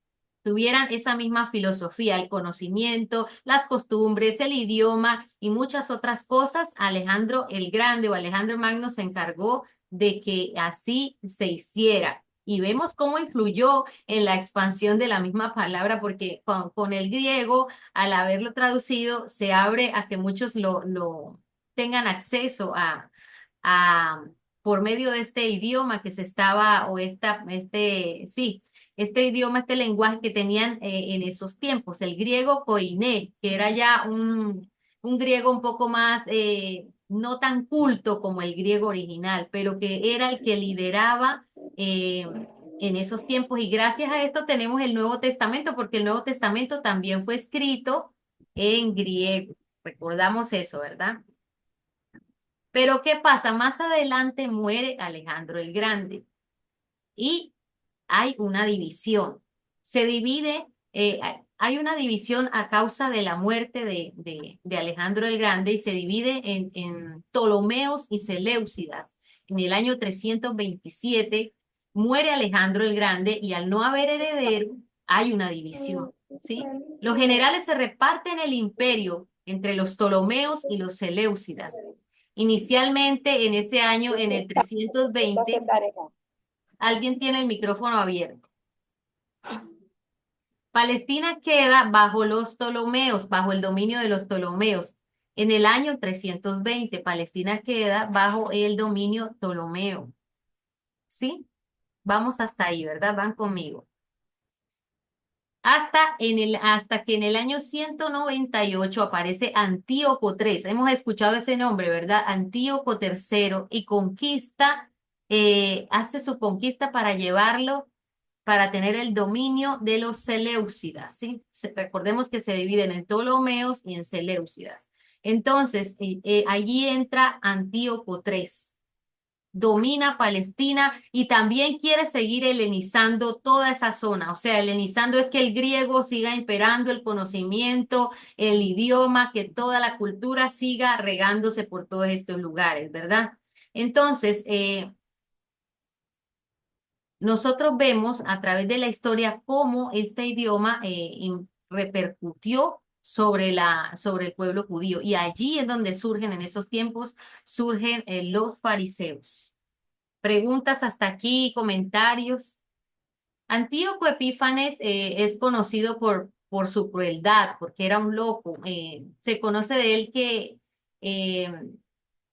tuvieran esa misma filosofía, el conocimiento, las costumbres, el idioma y muchas otras cosas. Alejandro el Grande o Alejandro Magno se encargó de que así se hiciera. Y vemos cómo influyó en la expansión de la misma palabra, porque con el griego, al haberlo traducido, se abre a que muchos lo tengan acceso a por medio de este idioma que se estaba, o este idioma, este lenguaje que tenían en esos tiempos, el griego koiné, que era ya un griego un poco más, no tan culto como el griego original, pero que era el que lideraba en esos tiempos. Y gracias a esto tenemos el Nuevo Testamento, porque el Nuevo Testamento también fue escrito en griego. Recordamos eso, ¿verdad? Pero ¿qué pasa? Más adelante muere Alejandro el Grande y hay una división. Se divide, hay una división a causa de la muerte de Alejandro el Grande, y se divide en Ptolomeos y Seleucidas. En el año 327 muere Alejandro el Grande, y al no haber heredero hay una división, ¿sí? Los generales se reparten el imperio entre los Ptolomeos y los Seleucidas. Inicialmente en ese año, en el 320, alguien tiene el micrófono abierto. Palestina queda bajo los Ptolomeos, bajo el dominio de los Ptolomeos. En el año 320, Palestina queda bajo el dominio ptolomeo. ¿Sí? Vamos hasta ahí, ¿verdad? Van conmigo. Hasta que en el año 198 aparece Antíoco III. Hemos escuchado ese nombre, ¿verdad? Antíoco III, y hace su conquista para llevarlo, para tener el dominio de los Seleucidas, ¿sí? Recordemos que se dividen en Ptolomeos y en Seleucidas. Entonces, allí entra Antíoco III. Domina Palestina y también quiere seguir helenizando toda esa zona. O sea, helenizando es que el griego siga imperando, el conocimiento, el idioma, que toda la cultura siga regándose por todos estos lugares, ¿verdad? Entonces, nosotros vemos a través de la historia cómo este idioma repercutió sobre el pueblo judío. Y allí es donde surgen, en esos tiempos, surgen los fariseos. Preguntas hasta aquí, comentarios. Antíoco Epífanes es conocido por su crueldad, porque era un loco. Se conoce de él que eh,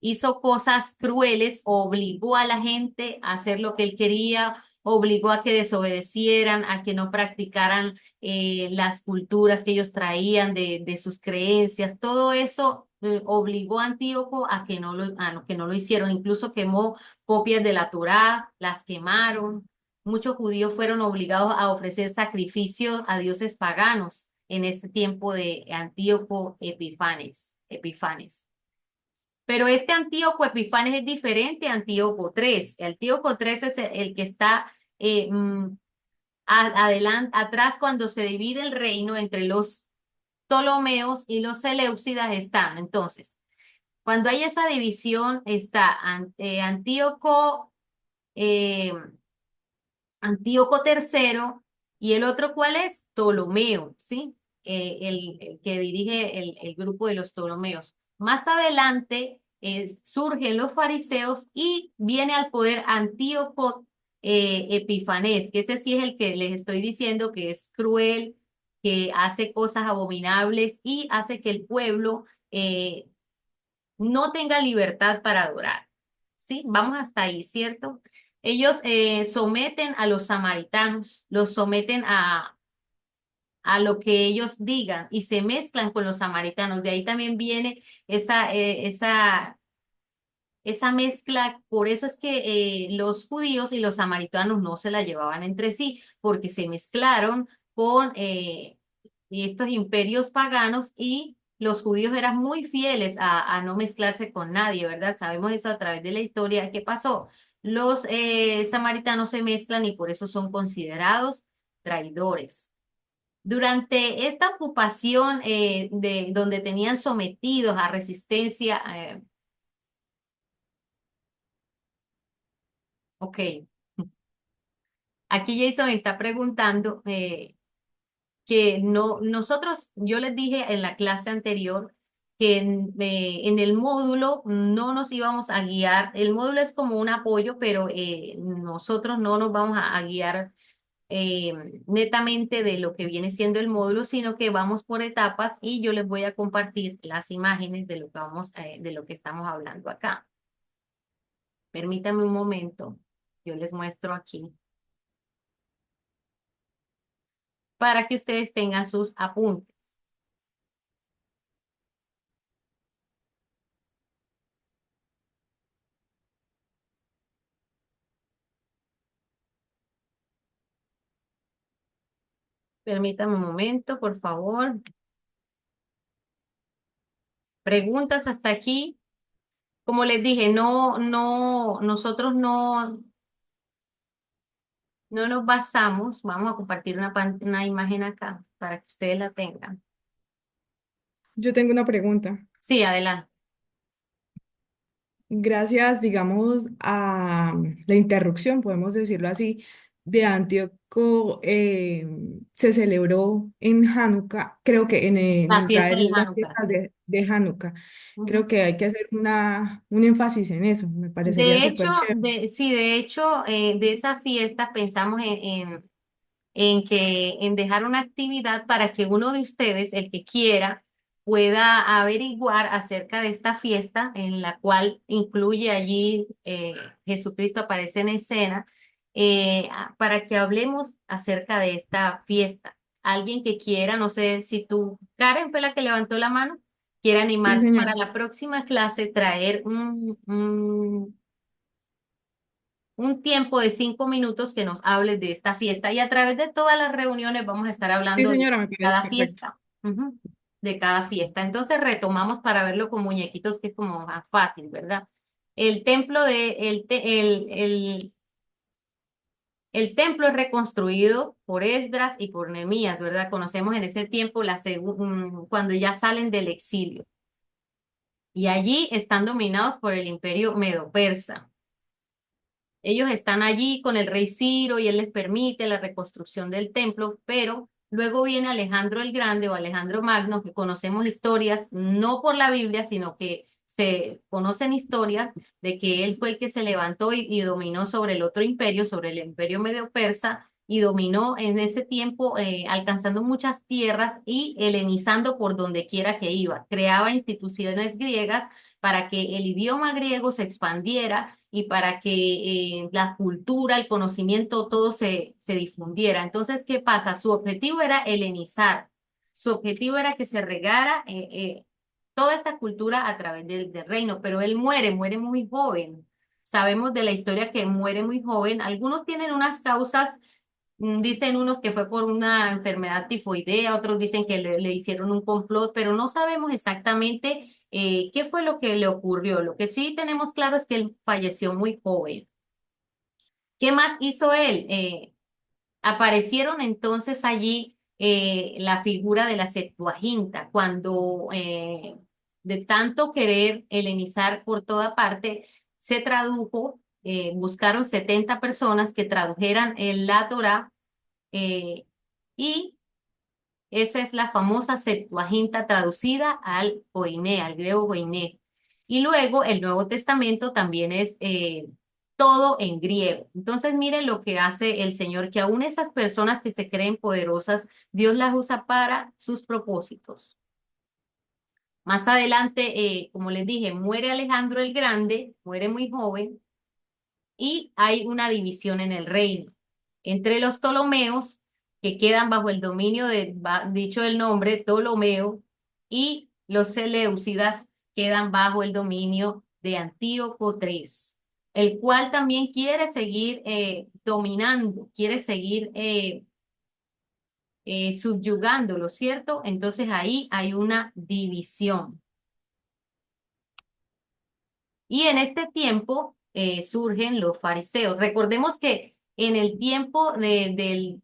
hizo cosas crueles, obligó a la gente a hacer lo que él quería, obligó a que desobedecieran, a que no practicaran las culturas que ellos traían de sus creencias. Todo eso obligó a Antíoco a que no lo hicieron. Incluso quemó copias de la Torá, las quemaron. Muchos judíos fueron obligados a ofrecer sacrificios a dioses paganos en este tiempo de Antíoco Epifanes. Pero este Antíoco Epifanes es diferente a Antíoco III. Antíoco III es el que está atrás, cuando se divide el reino entre los Ptolomeos y los Seleucidas están. Entonces, cuando hay esa división está eh, Antíoco III, y el otro, ¿cuál es? Ptolomeo, ¿sí? El que dirige el grupo de los Ptolomeos. Más adelante surgen los fariseos y viene al poder Antíoco Epifanes, que ese sí es el que les estoy diciendo que es cruel, que hace cosas abominables y hace que el pueblo no tenga libertad para adorar. ¿Sí? Vamos hasta ahí, ¿cierto? Ellos someten a los samaritanos, los someten a lo que ellos digan y se mezclan con los samaritanos. De ahí también viene esa mezcla. Por eso es que los judíos y los samaritanos no se la llevaban entre sí, porque se mezclaron con estos imperios paganos, y los judíos eran muy fieles a no mezclarse con nadie, ¿verdad? Sabemos eso a través de la historia. ¿Qué pasó? Los samaritanos se mezclan y por eso son considerados traidores. Durante esta ocupación donde tenían sometidos a resistencia, ok, aquí Jason está preguntando que no, nosotros, yo les dije en la clase anterior en el módulo no nos íbamos a guiar. El módulo es como un apoyo, pero nosotros no nos vamos a guiar netamente de lo que viene siendo el módulo, sino que vamos por etapas y yo les voy a compartir las imágenes de lo que de lo que estamos hablando acá. Permítame un momento, yo les muestro aquí para que ustedes tengan sus apuntes. Permítame un momento, por favor. Preguntas hasta aquí. Como les dije, nosotros no nos basamos. Vamos a compartir una imagen acá para que ustedes la tengan. Yo tengo una pregunta. Sí, adelante. Gracias, digamos, a la interrupción, podemos decirlo así, de Antíoco, se celebró en Hanukkah, creo que en La fiesta de Israel, las Hanukkah, fiestas sí. de Hanukkah. Creo Ujú. que hay que hacer un énfasis en eso, me parecería De hecho, súper chévere. sí, de hecho, de esa fiesta pensamos en dejar una actividad para que uno de ustedes, el que quiera, pueda averiguar acerca de esta fiesta en la cual incluye allí Jesucristo aparece en escena, para que hablemos acerca de esta fiesta. Alguien que quiera, no sé si tú, Karen fue la que levantó la mano, quiere Sí, animarse señor. para la próxima clase, traer un tiempo de 5 minutos que nos hables de esta fiesta y a través de todas las reuniones vamos a estar Sí, hablando de señora, me parece cada perfecto. fiesta, ujú, de cada fiesta. Entonces retomamos para verlo con muñequitos que es como más fácil, ¿verdad? El templo el templo es reconstruido por Esdras y por Nehemías, ¿verdad? Conocemos en ese tiempo cuando ya salen del exilio y allí están dominados por el imperio medo-persa. Ellos están allí con el rey Ciro y él les permite la reconstrucción del templo, pero luego viene Alejandro el Grande o Alejandro Magno, que conocemos historias, no por la Biblia, sino que se conocen historias de que él fue el que se levantó y dominó sobre el otro imperio, sobre el imperio medio-persa, y dominó en ese tiempo, alcanzando muchas tierras y helenizando por donde quiera que iba. Creaba instituciones griegas para que el idioma griego se expandiera y para que la cultura, el conocimiento, todo se difundiera. Entonces, ¿qué pasa? Su objetivo era helenizar, su objetivo era que se regara toda esta cultura a través del reino, pero él muere muy joven. Sabemos de la historia que muere muy joven. Algunos tienen unas causas. Dicen unos que fue por una enfermedad tifoidea, otros dicen que le hicieron un complot, pero no sabemos exactamente qué fue lo que le ocurrió. Lo que sí tenemos claro es que él falleció muy joven. ¿Qué más hizo él? Aparecieron entonces allí la figura de la Septuaginta, cuando de tanto querer helenizar por toda parte, se tradujo, buscaron 70 personas que tradujeran la Torá, eh, y esa es la famosa Septuaginta traducida al koiné, al griego koiné. Y luego el Nuevo Testamento también es todo en griego. Entonces, miren lo que hace el Señor, que aún esas personas que se creen poderosas, Dios las usa para sus propósitos. Más adelante, como les dije, muere Alejandro el Grande, muere muy joven, y hay una división en el reino entre los Ptolomeos, que quedan bajo el dominio dicho el nombre, Ptolomeo, y los Seleucidas quedan bajo el dominio de Antíoco III, el cual también quiere seguir dominando, quiere seguir subyugándolo, ¿cierto? Entonces ahí hay una división. Y en este tiempo surgen los fariseos. Recordemos que en el tiempo del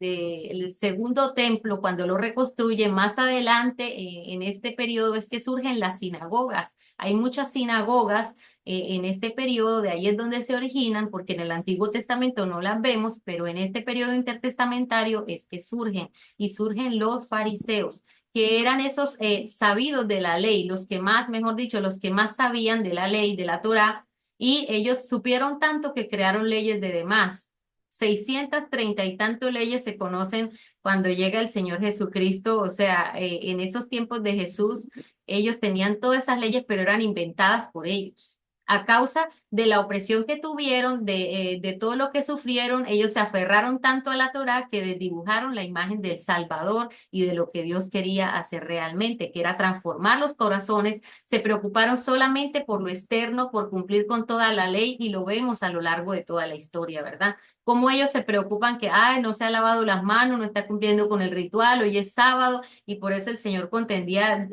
segundo templo, cuando lo reconstruyen más adelante, en este periodo es que surgen las sinagogas. Hay muchas sinagogas en este periodo, de ahí es donde se originan, porque en el Antiguo Testamento no las vemos, pero en este periodo intertestamentario es que surgen y surgen los fariseos, que eran esos sabidos de la ley, los que más, mejor dicho, los que más sabían de la ley, de la Torá, y ellos supieron tanto que crearon leyes de demás. 630 y tanto leyes se conocen cuando llega el Señor Jesucristo, o sea, en esos tiempos de Jesús, ellos tenían todas esas leyes, pero eran inventadas por ellos. A causa de la opresión que tuvieron, de todo lo que sufrieron, ellos se aferraron tanto a la Torá que desdibujaron la imagen del Salvador y de lo que Dios quería hacer realmente, que era transformar los corazones. Se preocuparon solamente por lo externo, por cumplir con toda la ley, y lo vemos a lo largo de toda la historia, ¿verdad? Cómo ellos se preocupan que, ay, no se ha lavado las manos, no está cumpliendo con el ritual, hoy es sábado, y por eso el Señor contendía,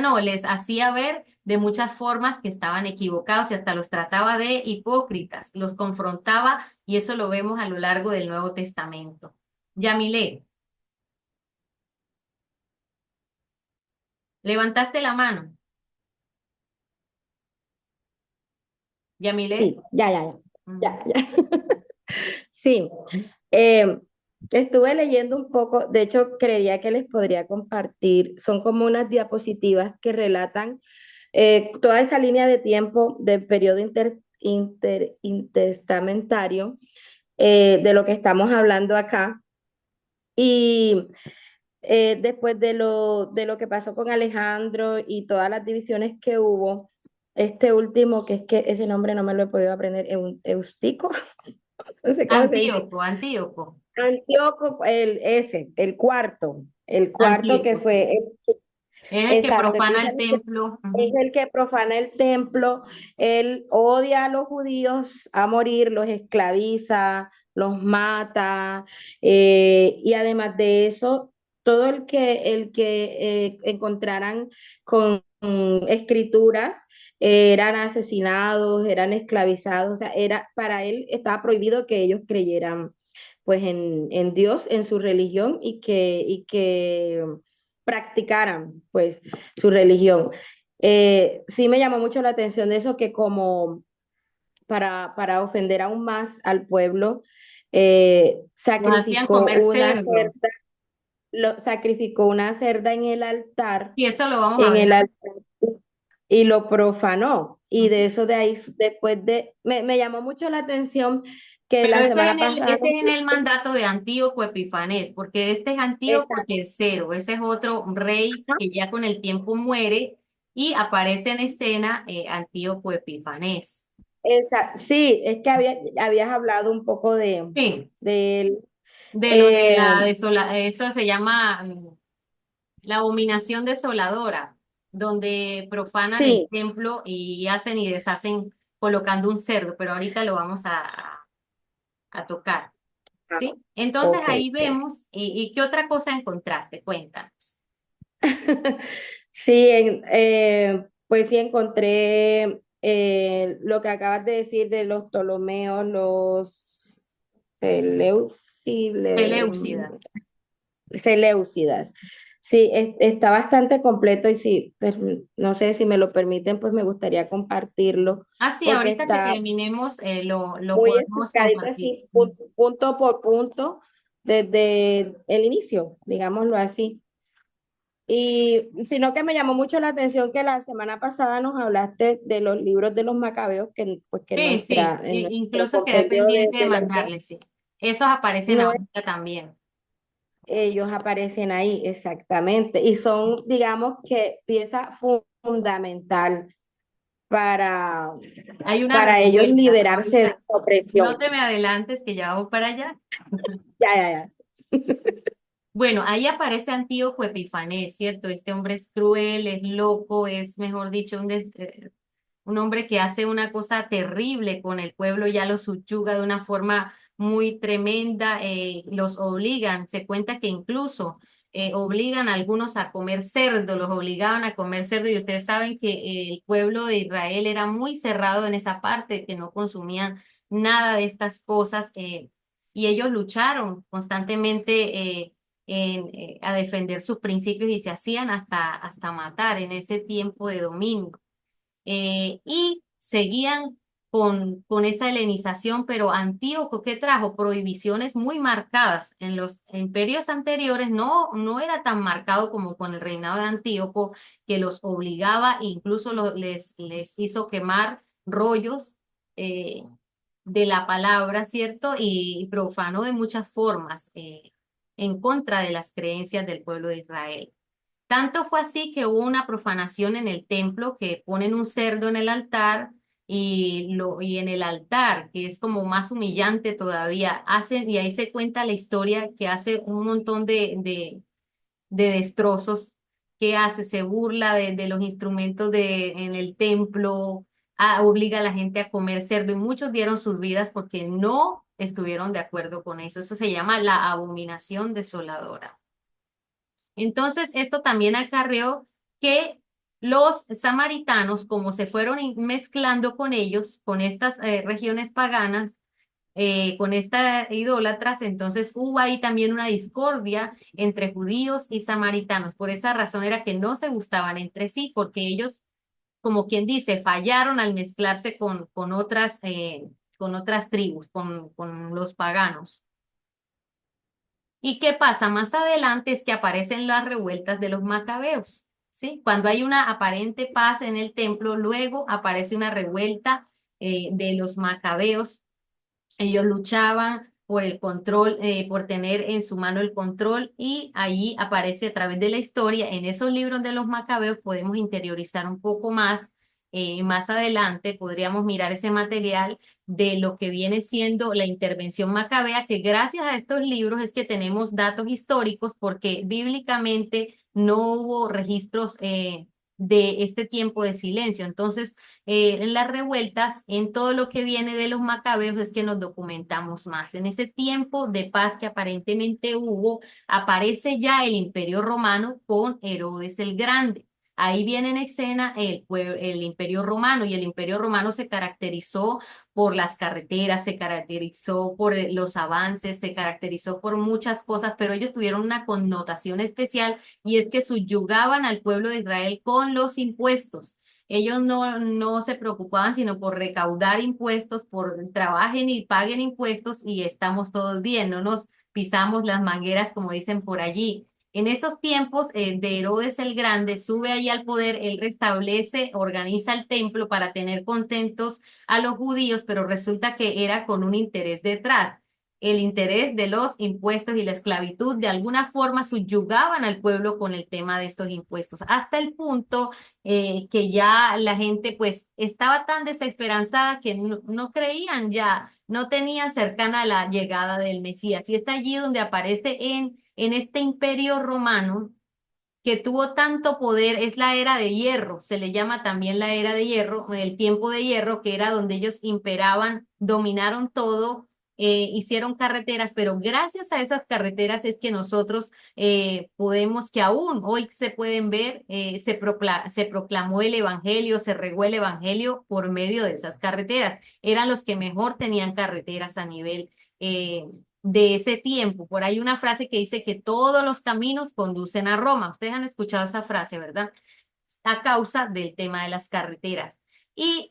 no, les hacía ver de muchas formas que estaban equivocados y hasta los trataba de hipócritas, los confrontaba, y eso lo vemos a lo largo del Nuevo Testamento. Yamile, levantaste la mano. Yamile. Sí, ya. Ujú. Sí, estuve leyendo un poco, de hecho creería que les podría compartir, son como unas diapositivas que relatan toda esa línea de tiempo del periodo intertestamentario, de lo que estamos hablando acá. Y después de lo que pasó con Alejandro y todas las divisiones que hubo, este último, que es que ese nombre no me lo he podido aprender, Eustico, no sé cómo se dice. Antíoco. Antíoco, el cuarto que Antíoco, fue, sí. Es el que exacto, profana el precisamente templo. es Ujú. el que profana el templo, él odia a los judíos a morir, los esclaviza, los mata, y además de eso, todo el que encontraran con escrituras, eran asesinados, eran esclavizados, o sea, para él estaba prohibido que ellos creyeran pues en Dios, en su religión y que practicaran pues su religión. Sí me llamó mucho la atención de eso, que como para ofender aún más al pueblo, Los hacían comer cerdo. sacrificó una cerda en el altar, Y eso lo vamos a en ver. el altar y lo profanó. Y Ujú. de eso de ahí, después me llamó mucho la atención que Pero la ese es semana en el, pasada, ese es en el mandato de Antíoco Epifanés, porque este es Antíoco exacto, III, ese es otro rey que ya con el tiempo muere y aparece en escena Antíoco Epifanés. sí, es que habías hablado un poco Sí, de él. de lo de Eh, eso se llama la abominación desoladora, donde profanan el sí, templo y hacen y deshacen colocando un cerdo, pero ahorita lo vamos a tocar. ah, ¿Sí? Entonces ok. ahí vemos, ¿y qué otra cosa encontraste? Cuéntanos. Sí, pues sí encontré lo que acabas de decir de los Ptolomeos, los Seleucidas. Seleucidas. Sí, está bastante completo y sí, pues, no sé si me lo permiten, pues me gustaría compartirlo Ah, sí, porque ahorita que está terminemos lo muy podemos explicadito compartir. así, punto por punto, desde el inicio, digámoslo así. Y sino que me llamó mucho la atención que la semana pasada nos hablaste de los libros de los macabeos, que pues que Sí, sí, en nuestro incluso quedé compendio pendiente de de lectura mandarles, sí. Esos aparecen no ahorita también. ellos aparecen ahí, exactamente, y son, digamos que pieza fundamental para, Hay una para ellos revuelta, pero liberarse de ahorita esa no opresión. te me adelantes que ya vamos para allá. Ya. Bueno, ahí aparece Antíoco Epifanés, ¿cierto? Este hombre es cruel, es loco, es, mejor dicho, un hombre que hace una cosa terrible con el pueblo, ya lo subyuga de una forma muy tremenda, los obligan, se cuenta que incluso obligan a algunos a comer cerdo, los obligaban a comer cerdo, y ustedes saben que el pueblo de Israel era muy cerrado en esa parte, que no consumían nada de estas cosas, y ellos lucharon constantemente a defender sus principios y se hacían hasta matar en ese tiempo de dominio, y seguían con esa helenización, pero Antíoco, ¿qué trajo? Prohibiciones muy marcadas. En los imperios anteriores no era tan marcado como con el reinado de Antíoco, que los obligaba e incluso les hizo quemar rollos eh, de la palabra, ¿cierto? Y profanó de muchas formas en contra de las creencias del pueblo de Israel. Tanto fue así que hubo una profanación en el templo, que ponen un cerdo en el altar y en el altar, que es como más humillante todavía, hacen, y ahí se cuenta la historia que hace un montón de destrozos, que hace, se burla de los instrumentos en el templo, obliga a la gente a comer cerdo y muchos dieron sus vidas porque no estuvieron de acuerdo con eso. Eso se llama la abominación desoladora. Entonces, esto también acarreó que los samaritanos, como se fueron mezclando con ellos, con estas regiones paganas, con estas idólatras, entonces hubo ahí también una discordia entre judíos y samaritanos. Por esa razón era que no se gustaban entre sí, porque ellos, como quien dice, fallaron al mezclarse con otras tribus, con los paganos. ¿Y qué pasa? Más adelante es que aparecen las revueltas de los macabeos, ¿sí? Cuando hay una aparente paz en el templo, luego aparece una revuelta de los macabeos. Ellos luchaban por el control, por tener en su mano el control, y allí aparece a través de la historia, en esos libros de los macabeos podemos interiorizar un poco más. Más adelante podríamos mirar ese material de lo que viene siendo la intervención macabea, que gracias a estos libros es que tenemos datos históricos, porque bíblicamente no hubo registros de este tiempo de silencio. Entonces, en las revueltas, en todo lo que viene de los macabeos, es que nos documentamos más. En ese tiempo de paz que aparentemente hubo, aparece ya el Imperio Romano con Herodes el Grande. Ahí viene en escena el Imperio Romano, y el Imperio Romano se caracterizó por las carreteras, se caracterizó por los avances, se caracterizó por muchas cosas, pero ellos tuvieron una connotación especial, y es que subyugaban al pueblo de Israel con los impuestos. Ellos no se preocupaban sino por recaudar impuestos, por trabajen y paguen impuestos y estamos todos bien, no nos pisamos las mangueras como dicen por allí. En esos tiempos de Herodes el Grande sube ahí al poder, él restablece, organiza el templo para tener contentos a los judíos, pero resulta que era con un interés detrás. El interés de los impuestos y la esclavitud de alguna forma subyugaban al pueblo con el tema de estos impuestos, hasta el punto que ya la gente pues estaba tan desesperanzada que no creían ya, no tenían cercana la llegada del Mesías. Y es allí donde aparece en este imperio romano que tuvo tanto poder, es la era de hierro, se le llama también la era de hierro, el tiempo de hierro, que era donde ellos imperaban, dominaron todo, hicieron carreteras, pero gracias a esas carreteras es que nosotros podemos, que aún hoy se pueden ver, se proclamó el evangelio, se regó el evangelio por medio de esas carreteras. Eran los que mejor tenían carreteras a nivel de ese tiempo. Por ahí una frase que dice que todos los caminos conducen a Roma. Ustedes han escuchado esa frase, ¿verdad? A causa del tema de las carreteras. Y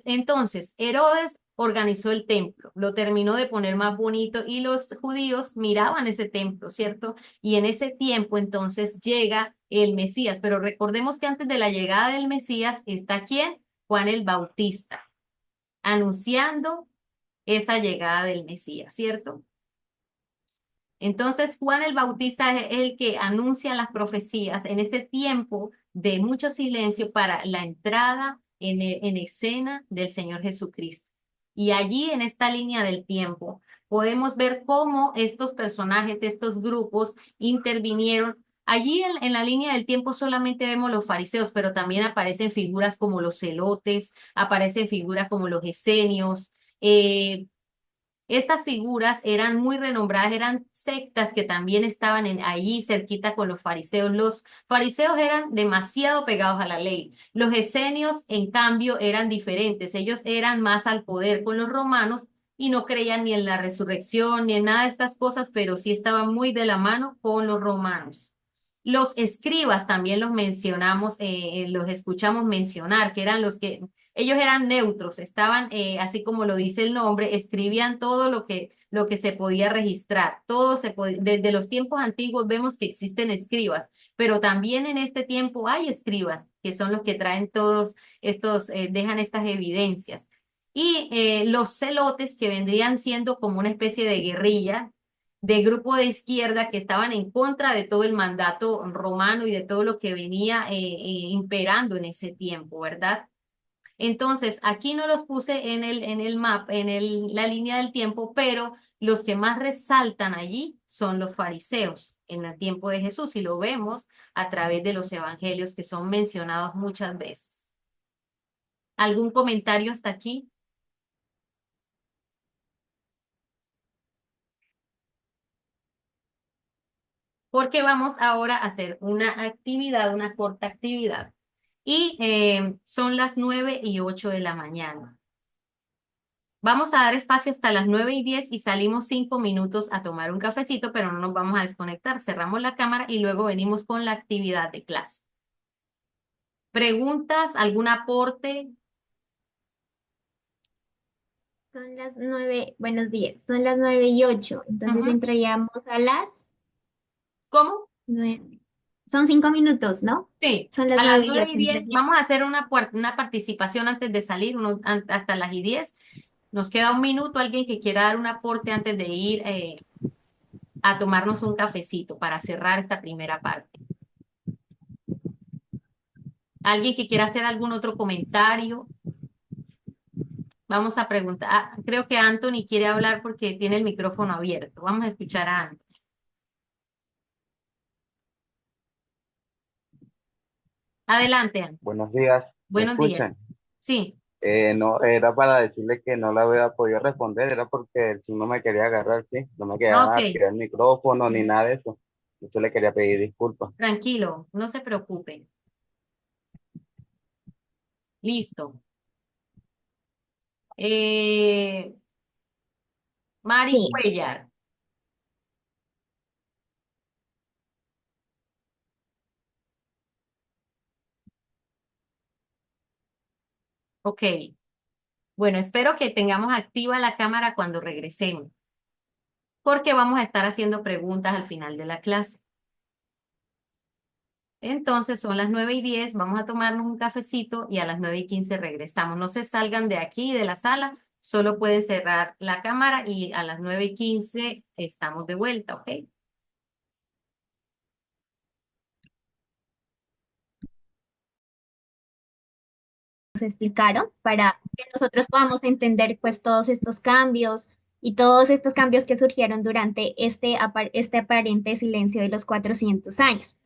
entonces Herodes organizó el templo, lo terminó de poner más bonito y los judíos miraban ese templo, ¿cierto? Y en ese tiempo entonces llega el Mesías, pero recordemos que antes de la llegada del Mesías está ¿quién? Juan el Bautista, anunciando esa llegada del Mesías, ¿cierto? Entonces, Juan el Bautista es el que anuncia las profecías en ese tiempo de mucho silencio para la entrada en escena del Señor Jesucristo. Y allí, en esta línea del tiempo, podemos ver cómo estos personajes, estos grupos intervinieron. Allí en la línea del tiempo solamente vemos los fariseos, pero también aparecen figuras como los celotes, aparecen figuras como los esenios. Estas figuras eran muy renombradas, eran sectas que también estaban allí cerquita con los fariseos. Los fariseos eran demasiado pegados a la ley. Los esenios, en cambio, eran diferentes. Ellos eran más al poder con los romanos y no creían ni en la resurrección ni en nada de estas cosas, pero sí estaban muy de la mano con los romanos. Los escribas también los mencionamos, los escuchamos mencionar, que eran los que Ellos eran neutros, estaban, así como lo dice el nombre, escribían todo lo que se podía registrar. Desde los tiempos antiguos vemos que existen escribas, pero también en este tiempo hay escribas, que son los que traen todos estos, dejan estas evidencias. Y los celotes, que vendrían siendo como una especie de guerrilla, de grupo de izquierda que estaban en contra de todo el mandato romano y de todo lo que venía imperando en ese tiempo, ¿verdad? Entonces, aquí no los puse en el mapa, la línea del tiempo, pero los que más resaltan allí son los fariseos en el tiempo de Jesús y lo vemos a través de los evangelios que son mencionados muchas veces. ¿Algún comentario hasta aquí? Porque vamos ahora a hacer una actividad, una corta actividad. Y son las 9:08 de la mañana. Vamos a dar espacio hasta las 9:10 y salimos 5 minutos a tomar un cafecito, pero no nos vamos a desconectar. Cerramos la cámara y luego venimos con la actividad de clase. ¿Preguntas? ¿Algún aporte? Son las 9, buenos días, son las 9:08, entonces entraríamos a las ¿Cómo? 9. Son 5 minutos, ¿no? Sí, Son las a las 9:10. 9:10 vamos a hacer una participación antes de salir, hasta las 10. Nos queda un minuto, alguien que quiera dar un aporte antes de ir a tomarnos un cafecito para cerrar esta primera parte. ¿Alguien que quiera hacer algún otro comentario? Vamos a preguntar. Creo que Anthony quiere hablar porque tiene el micrófono abierto. Vamos a escuchar a Anthony. Adelante, Anthony. Buenos días, ¿me Buenos días. escuchan? Sí. No, era para decirle que no la había podido responder, era porque el Zoom no me quería agarrar, sí, no me quería Ok, activar el micrófono ni nada de eso. Yo le quería pedir disculpas. tranquilo, no se preocupe. Listo. Mari Sí. Cuellar. Ok. Bueno, espero que tengamos activa la cámara cuando regresemos, porque vamos a estar haciendo preguntas al final de la clase. Entonces son las 9:10, vamos a tomarnos un cafecito y a las 9:15 regresamos. No se salgan de aquí, de la sala, solo pueden cerrar la cámara y a las 9:15 estamos de vuelta, ¿ok? Nos explicaron para que nosotros podamos entender pues todos estos cambios y todos estos cambios que surgieron durante este aparente silencio de los 400 años.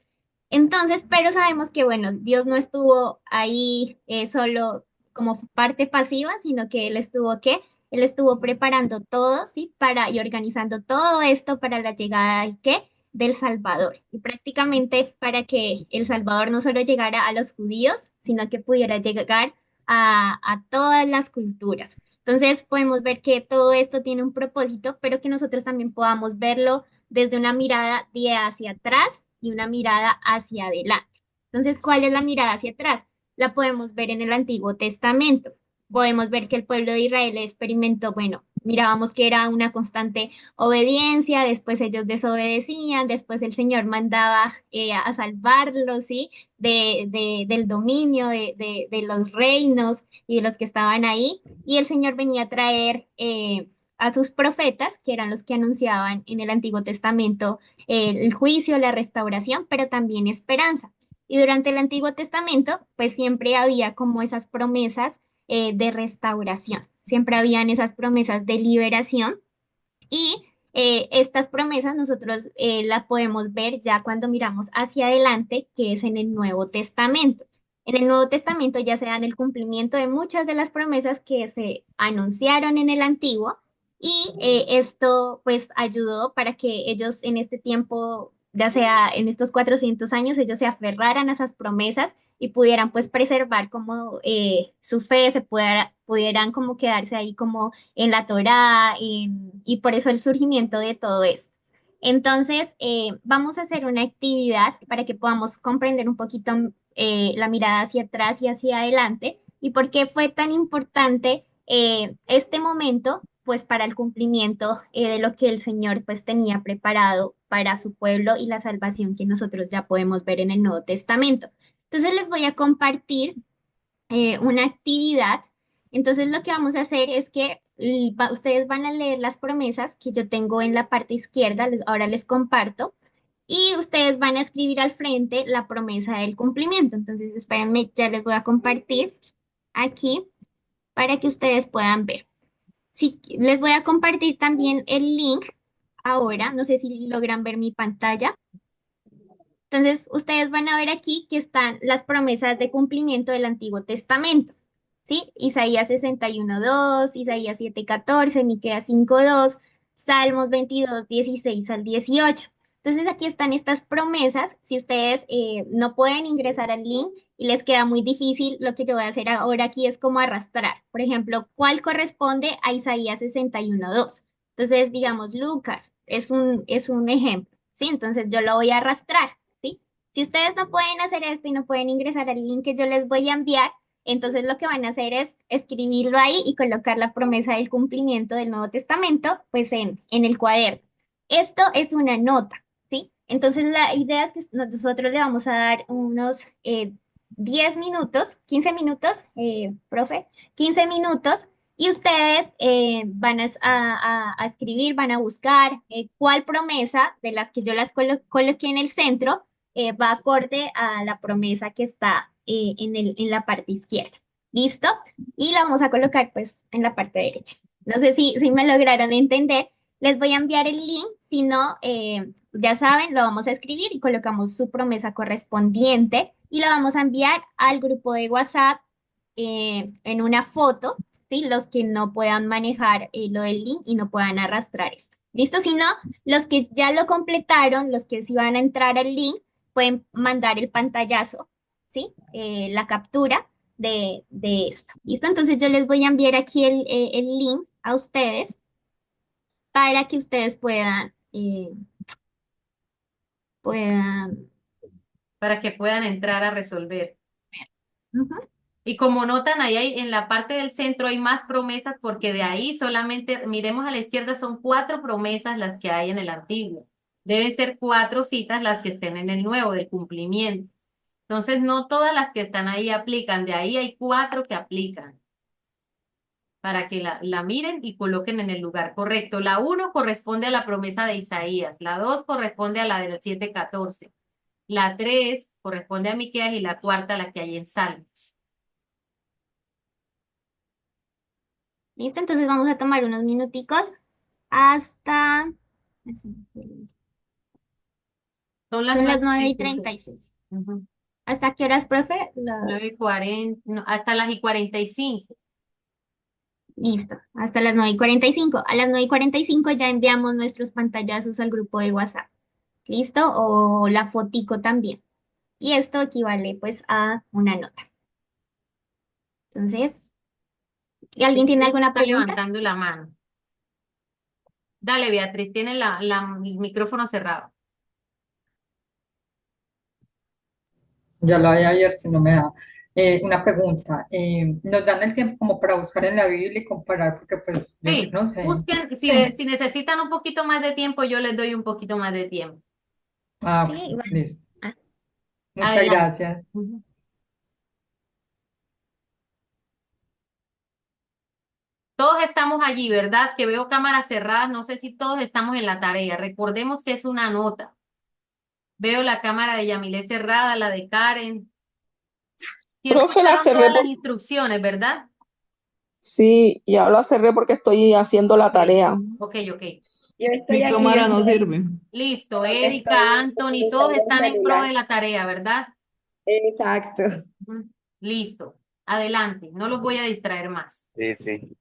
Entonces, pero sabemos que, bueno, Dios no estuvo ahí solo como parte pasiva, sino que Él estuvo preparando todo, ¿sí? Y organizando todo esto para la llegada de ¿qué? Del Salvador. Y prácticamente para que el Salvador no solo llegara a los judíos, sino que pudiera llegar a todas las culturas. Entonces, podemos ver que todo esto tiene un propósito, pero que nosotros también podamos verlo desde una mirada de hacia atrás y una mirada hacia adelante. Entonces, ¿cuál es la mirada hacia atrás? La podemos ver en el Antiguo Testamento. Podemos ver que el pueblo de Israel experimentó, bueno, mirábamos que era una constante obediencia, después ellos desobedecían, después el Señor mandaba a salvarlos, ¿sí? Del dominio de los reinos y de los que estaban ahí, y el Señor venía a traer a sus profetas, que eran los que anunciaban en el Antiguo Testamento el juicio, la restauración, pero también esperanza. Y durante el Antiguo Testamento, pues siempre había como esas promesas de restauración, siempre habían esas promesas de liberación y estas promesas nosotros las podemos ver ya cuando miramos hacia adelante, que es en el Nuevo Testamento. En el Nuevo Testamento ya se dan el cumplimiento de muchas de las promesas que se anunciaron en el Antiguo y esto pues ayudó para que ellos en este tiempo, ya sea en estos 400 años, ellos se aferraran a esas promesas y pudieran pues preservar como su fe, pudieran como quedarse ahí como en la Torá, y por eso el surgimiento de todo esto. Entonces, vamos a hacer una actividad para que podamos comprender un poquito la mirada hacia atrás y hacia adelante. y por qué fue tan importante este momento, pues para el cumplimiento de lo que el Señor pues tenía preparado para su pueblo y la salvación que nosotros ya podemos ver en el Nuevo Testamento. Entonces les voy a compartir una actividad. Entonces lo que vamos a hacer es que ustedes van a leer las promesas que yo tengo en la parte izquierda, ahora les comparto, y ustedes van a escribir al frente la promesa del cumplimiento. Entonces espérenme, ya les voy a compartir aquí para que ustedes puedan ver. Sí, les voy a compartir también el link ahora, no sé si logran ver mi pantalla. Entonces, ustedes van a ver aquí que están las promesas de cumplimiento del Antiguo Testamento, ¿sí? Isaías 61:2, Isaías 7:14, Miqueas 5:2, Salmos 22:16 al 18. Entonces, aquí están estas promesas. Si ustedes no pueden ingresar al link y les queda muy difícil, lo que yo voy a hacer ahora aquí es como arrastrar. Por ejemplo, ¿cuál corresponde a Isaías 61:2? Entonces, digamos, Lucas es un ejemplo, ¿sí? Entonces, yo lo voy a arrastrar. ¿Sí? Si ustedes no pueden hacer esto y no pueden ingresar al link que yo les voy a enviar, entonces lo que van a hacer es escribirlo ahí y colocar la promesa del cumplimiento del Nuevo Testamento, pues en el cuaderno. Esto es una nota, ¿sí? Entonces la idea es que nosotros le vamos a dar unos 10 minutos, 15 minutos, profe, 15 minutos. Y ustedes van a escribir, van a buscar cuál promesa de las que yo las coloqué en el centro va acorde a la promesa que está en la parte izquierda. ¿Listo? Y la vamos a colocar pues en la parte derecha. No sé si me lograron entender. Les voy a enviar el link. Si no, ya saben, lo vamos a escribir y colocamos su promesa correspondiente y la vamos a enviar al grupo de WhatsApp en una foto, ¿sí? Los que no puedan manejar lo del link y no puedan arrastrar esto. ¿Listo? Si no, los que ya lo completaron, los que sí van a entrar al link, pueden mandar el pantallazo, ¿sí? La captura de esto. ¿Listo? Entonces yo les voy a enviar aquí el link a ustedes para que ustedes puedan. para que puedan entrar a resolver. Ujú. Y como notan, ahí en la parte del centro hay más promesas porque de ahí solamente, miremos a la izquierda, son 4 promesas las que hay en el antiguo. Deben ser 4 citas las que estén en el nuevo, del cumplimiento. Entonces, no todas las que están ahí aplican, de ahí hay 4 que aplican para que la miren y coloquen en el lugar correcto. La 1 corresponde a la promesa de Isaías, la 2 corresponde a la del 7:14, la 3 corresponde a Miqueas y la 4 a la que hay en Salmos. ¿Listo? Entonces vamos a tomar unos minuticos hasta. Son las Son las 9:36. 9:36. ¿Hasta qué horas, profe? 9:40, no, hasta las 45. Listo, hasta las 9:45. A las 9:45 ya enviamos nuestros pantallazos al grupo de WhatsApp. ¿Listo? O la fotico también. Y esto equivale pues a una nota. Entonces, ¿alguien tiene alguna Está pregunta? levantando la mano. Dale, Beatriz, tiene el micrófono cerrado. Ya lo había abierto y no me da. Una pregunta. ¿Nos dan el tiempo como para buscar en la Biblia y comparar? Porque pues yo Sí, no sé. busquen, Sí. si necesitan un poquito más de tiempo, yo les doy un poquito más de tiempo. Ah, Sí, bueno, igual. listo. Ah, Muchas Adelante. gracias. Todos estamos allí, ¿verdad? Que veo cámaras cerradas, no sé si todos estamos en la tarea. Recordemos que es una nota. Veo la cámara de Yamilé cerrada, la de Karen. Y Profe, la escucharon cerré todas las por... instrucciones, ¿verdad? Sí, ya la cerré porque estoy haciendo la Ok, tarea. ok, ok. Yo estoy Mi aquí cámara no dentro, sirve. Listo, pero que Erika, estoy Anthony, todos utilizando el están en pro celular. de la tarea, ¿verdad? Exacto. Ujú. Listo. Adelante, no los voy a distraer más. Sí, sí.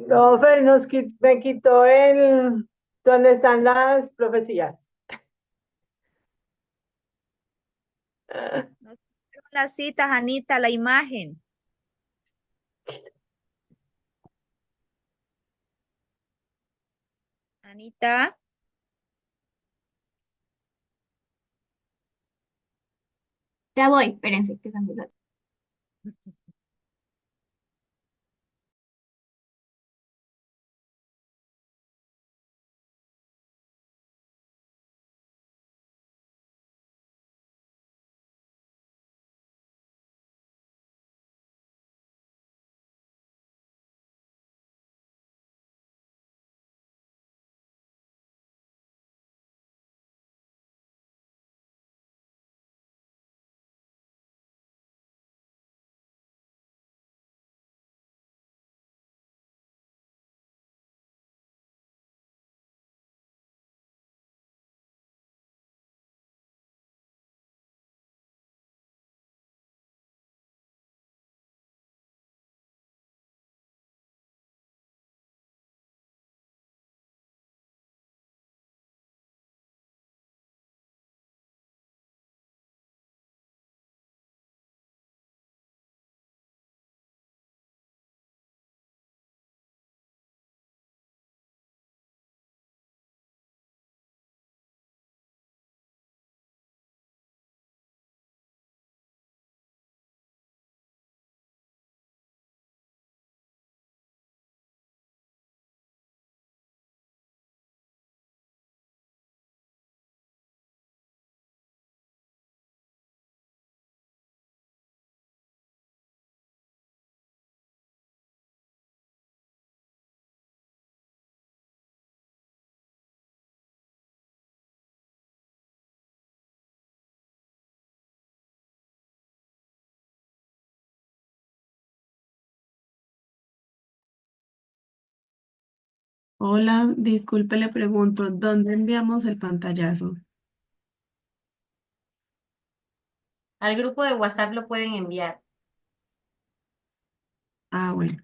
Profe, me quitó donde están las profecías. Nos quitaron las citas, Anita, la imagen. Anita, Ya voy, espérense que se me olvidó. Hola, disculpe, le pregunto, ¿dónde enviamos el pantallazo? Al grupo de WhatsApp lo pueden enviar. Ah, bueno.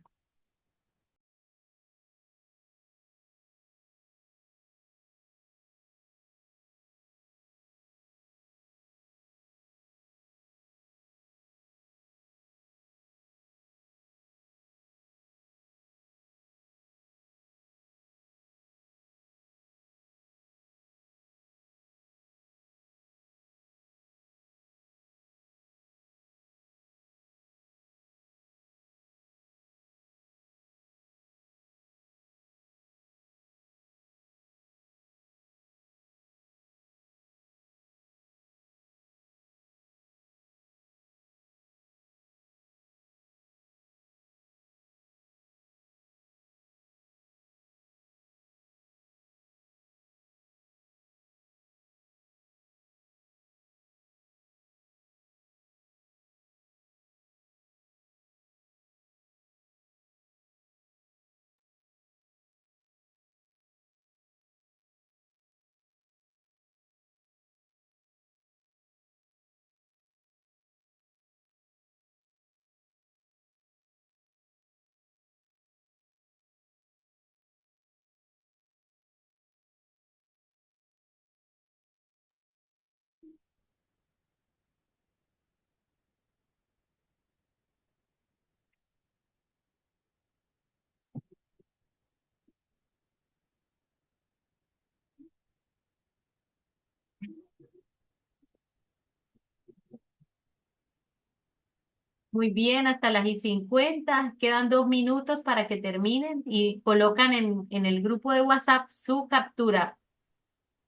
Muy bien, hasta las y 50. Quedan 2 minutos para que terminen y colocan en el grupo de WhatsApp su captura,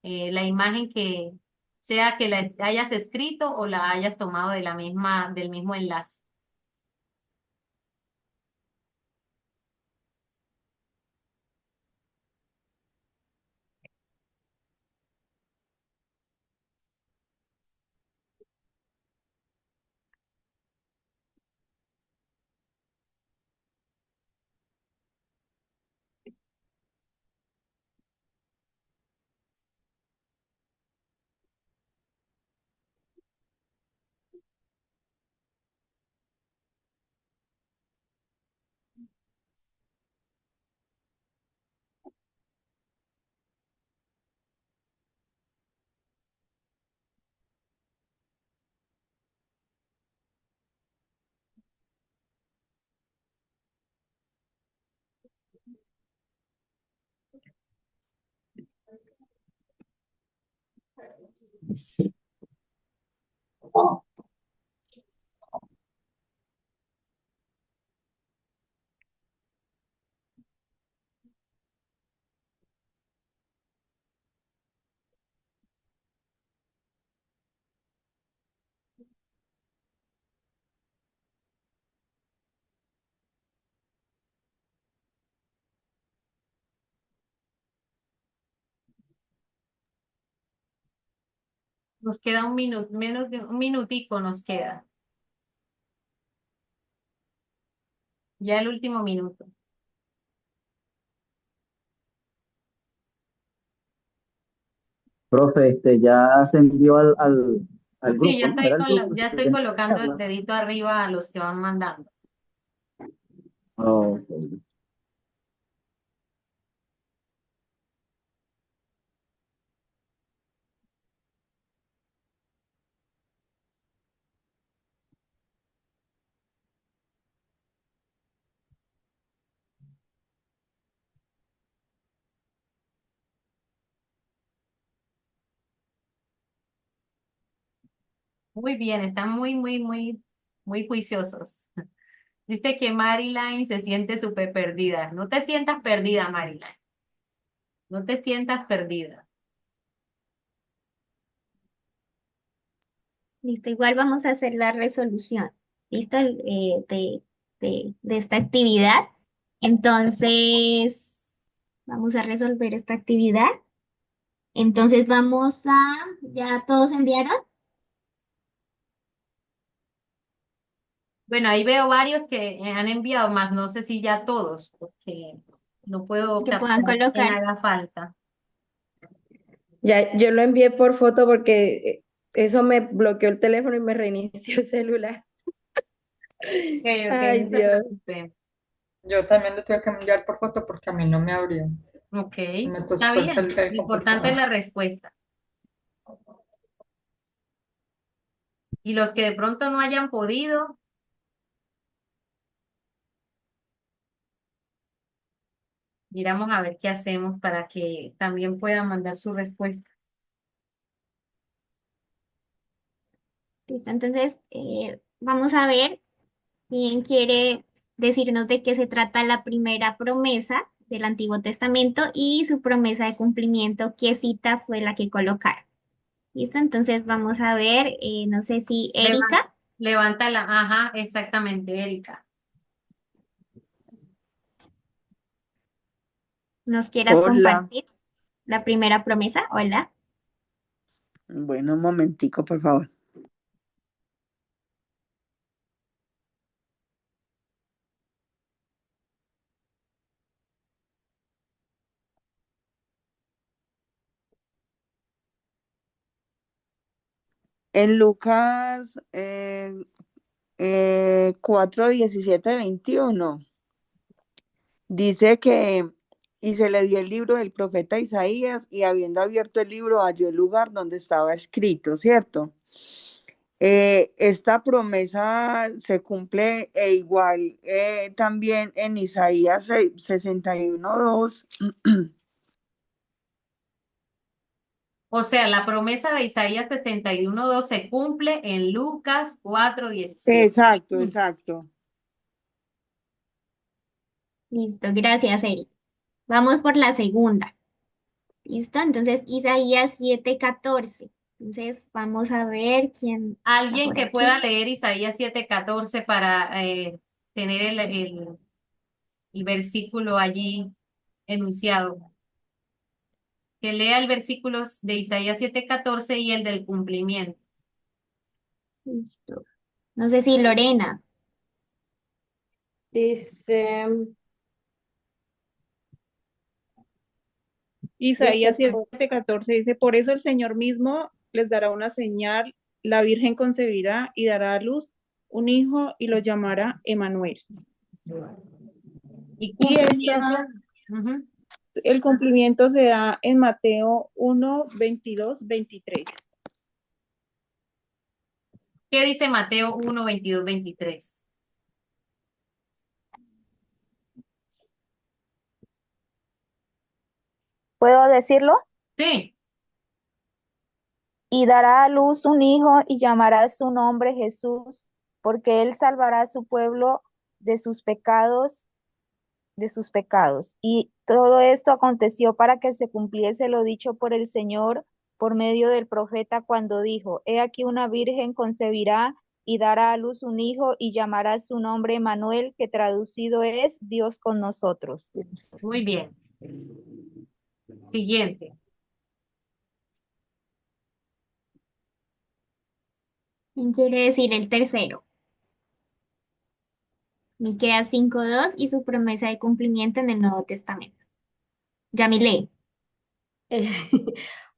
la imagen que sea que la hayas escrito o la hayas tomado de del mismo enlace. Nos queda un minuto, menos de un minutico nos queda. Ya el último minuto. Profe, ya se envió al Sí, grupo, ¿no? ya estoy colocando el dedito arriba a los que van mandando. Oh, ok. Muy bien, están muy juiciosos. Dice que Maryline se siente súper perdida. No te sientas perdida, Maryline. No te sientas perdida. Listo, igual vamos a hacer la resolución, ¿listo? De esta actividad. Entonces, vamos a resolver esta actividad. Entonces ¿ya todos enviaron? Bueno, ahí veo varios que han enviado más, no sé si ya todos, porque no puedo Que puedan captar quién colocar. haga falta. Ya, yo lo envié por foto porque eso me bloqueó el teléfono y me reinició el celular. Ok, Ay, no se Dios. preocupe. Yo también lo tuve que enviar por foto porque a mí no me abrió. Ok, Me está tocó el bien. celular Lo y importante es computador. la respuesta. Y los que de pronto no hayan podido, miramos a ver qué hacemos para que también puedan mandar su respuesta. Listo, entonces vamos a ver quién quiere decirnos de qué se trata la primera promesa del Antiguo Testamento y su promesa de cumplimiento, qué cita fue la que colocaron. ¿Listo? Entonces vamos a ver, no sé si Erika Levántala, ajá, exactamente, Erika. nos quieras Hola, compartir la primera promesa. Hola. bueno, un momentico, por favor. En Lucas 4, 17, 21, dice que, y se le dio el libro del profeta Isaías, y habiendo abierto el libro, halló el lugar donde estaba escrito, ¿cierto? Esta promesa se cumple igual también en Isaías 61, 2. O sea, la promesa de Isaías 61:2 se cumple en Lucas 4:17. Exacto, exacto. Listo, gracias, Erika. Vamos por la segunda. ¿Listo? Entonces, Isaías 7:14. Entonces, vamos a ver quién está Alguien por que pueda aquí. leer Isaías 7:14 para tener el versículo allí enunciado. Que lea el versículo de Isaías 7:14 y el del cumplimiento. Listo. No sé si Lorena. Dice, Isaías dice, pues, 7:14 dice, por eso el Señor mismo les dará una señal, la Virgen concebirá y dará a luz un hijo y lo llamará Emanuel. Y Y cumplimiento. Ujú. el cumplimiento se da en Mateo 1, 22, 23. ¿Qué dice Mateo 1, 22, 23? ¿Puedo decirlo? Sí. y dará a luz un hijo y llamará su nombre Jesús, porque él salvará a su pueblo de sus pecados, de sus pecados. Y todo esto aconteció para que se cumpliese lo dicho por el Señor por medio del profeta cuando dijo, He aquí una virgen concebirá y dará a luz un hijo y llamará su nombre Emmanuel, que traducido es Dios con nosotros. Muy bien. Siguiente. ¿Quién quiere decir el tercero? Miqueas 5:2 y su promesa de cumplimiento en el Nuevo Testamento. Yamile.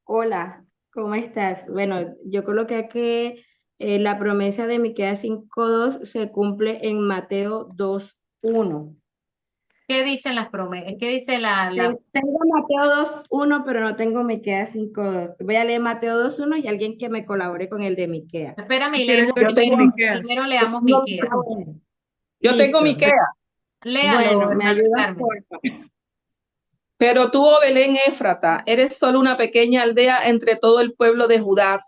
Hola, ¿cómo estás? Bueno, yo coloqué que la promesa de Miqueas 5:2 se cumple en Mateo 2:1. ¿Qué dicen las promesas? ¿Qué dice la... Tengo Mateo 2:1, pero no tengo Miqueas 5:2. Voy a leer Mateo 2:1 y alguien que me colabore con el de Miqueas. Espérame, y Quiero leemos yo tengo primero, Miqueas. primero leamos No, Miqueas. bueno, Yo tengo listo. Miquea. Léalo, Bueno, me hermana ayudas, Carmen. por favor. Pero tú, oh Belén Éfrata, eres solo una pequeña aldea entre todo el pueblo de Judá.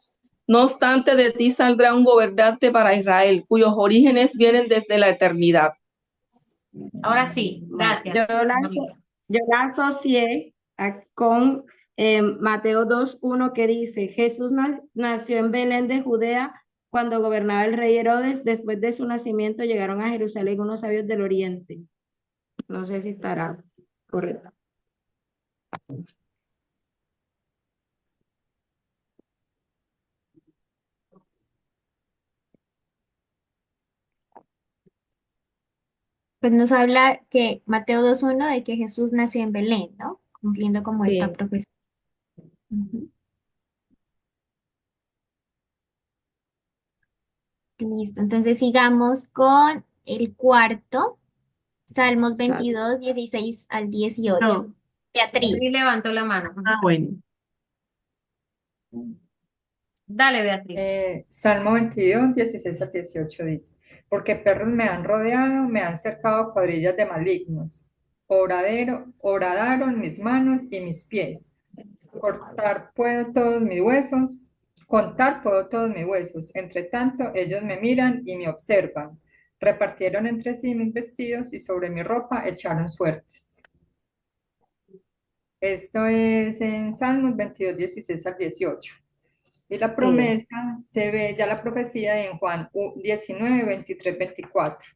No obstante, de ti saldrá un gobernante para Israel, cuyos orígenes vienen desde la eternidad. Ahora sí, Bueno, gracias. yo la asocié con Mateo 2:1 que dice, Jesús nació en Belén de Judea cuando gobernaba el rey Herodes. Después de su nacimiento llegaron a Jerusalén unos sabios del oriente. No sé si estará correcto. Pues nos habla que Mateo 2:1 de que Jesús nació en Belén, ¿no? Cumpliendo como esta Sí. profecía. Ujú. Listo, entonces sigamos con el cuarto, Salmos 22, 16 al 18. No. Beatriz Beatriz. levantó la mano. Ah, bueno. Dale, Beatriz. Salmo 22, 16 al 18 dice, porque perros me han rodeado, me han cercado cuadrillas de malignos. Horadaron mis manos y mis pies. Contar puedo todos mis huesos. Entre tanto, ellos me miran y me observan. Repartieron entre sí mis vestidos y sobre mi ropa echaron suertes. Esto es en Salmos 22, 16 al 18. Y la promesa se ve ya la profecía en Juan 19, 23, 24.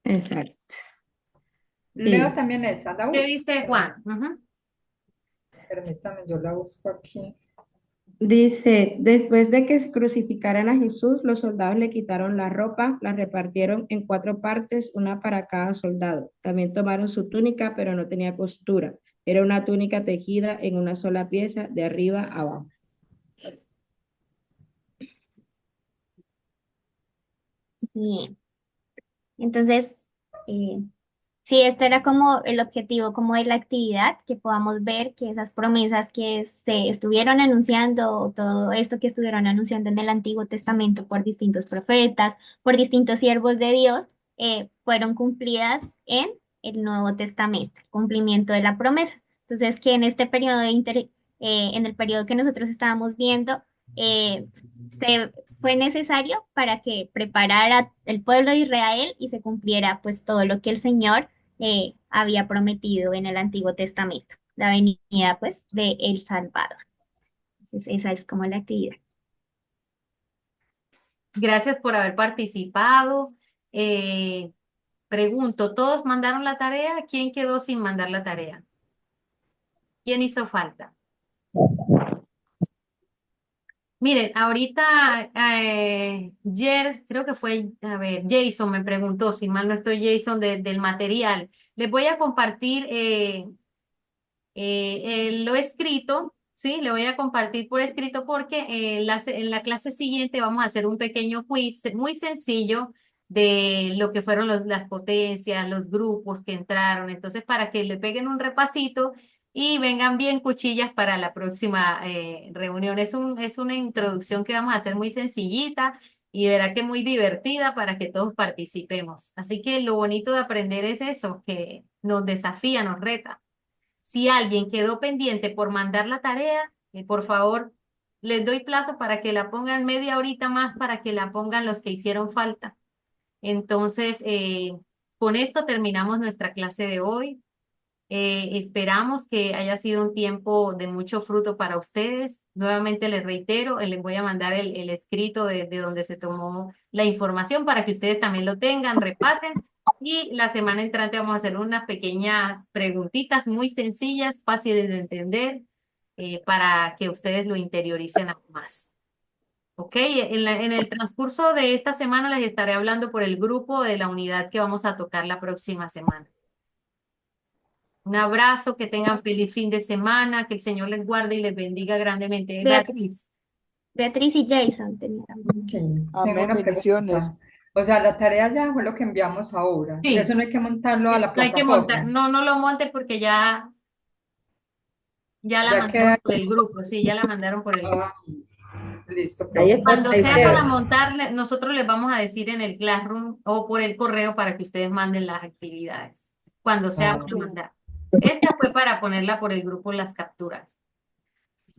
Exacto. Leo Sí. también esa, la ¿Qué busco. dice Juan? Ujú. Permítame, yo la busco aquí. Dice, después de que crucificaran a Jesús, los soldados le quitaron la ropa, la repartieron en 4 partes, una para cada soldado. También tomaron su túnica, pero no tenía costura. Era una túnica tejida en una sola pieza, de arriba a abajo. Bien. Entonces, sí, esto era como el objetivo como de la actividad, que podamos ver que esas promesas que se estuvieron anunciando, todo esto que estuvieron anunciando en el Antiguo Testamento por distintos profetas, por distintos siervos de Dios, fueron cumplidas en el Nuevo Testamento, cumplimiento de la promesa. Entonces, que en este periodo en el periodo que nosotros estábamos viendo, se fue necesario para que preparara el pueblo de Israel y se cumpliera pues todo lo que el Señor había prometido en el Antiguo Testamento, la venida pues de El Salvador. Entonces esa es como la actividad. Gracias por haber participado. Pregunto, ¿todos mandaron la tarea? ¿Quién quedó sin mandar la tarea? ¿Quién hizo falta? Miren, ahorita creo que fue, a ver, Jason me preguntó, si mal no estoy, Jason, del material. Les voy a compartir lo escrito, ¿sí? Le voy a compartir por escrito porque en la clase siguiente vamos a hacer un pequeño quiz muy sencillo de lo que fueron las potencias, los grupos que entraron. Entonces, para que le peguen un repasito y vengan bien cuchillas para la próxima reunión. Es una introducción que vamos a hacer muy sencillita y verá que muy divertida para que todos participemos. Así que lo bonito de aprender es eso, que nos desafía, nos reta. Si alguien quedó pendiente por mandar la tarea, por favor, les doy plazo para que la pongan media horita más para que la pongan los que hicieron falta. Entonces, con esto terminamos nuestra clase de hoy. Esperamos que haya sido un tiempo de mucho fruto para ustedes. Nuevamente les reitero, les voy a mandar el escrito de donde se tomó la información para que ustedes también lo tengan, repasen. Y la semana entrante vamos a hacer unas pequeñas preguntitas muy sencillas, fáciles de entender, para que ustedes lo interioricen aún más. Ok, en el transcurso de esta semana les estaré hablando por el grupo de la unidad que vamos a tocar la próxima semana. Un abrazo, que tengan feliz fin de semana, que el Señor les guarde y les bendiga grandemente. Beatriz. Beatriz y Jason tenían. Sí, tengo Amén, una bendiciones. pregunta. O sea, la tarea ya fue lo que enviamos ahora. Sí. Eso no hay que montarlo a la No hay que montar, plataforma. no lo monte porque ya la Ya mandaron queda. por el grupo, sí, ya la mandaron por el grupo. Listo, Ahí profe. está, Cuando ahí sea está. para montarle, nosotros les vamos a decir en el Classroom o por el correo para que ustedes manden las actividades. Cuando sea para mandar. Esta fue para ponerla por el grupo las capturas.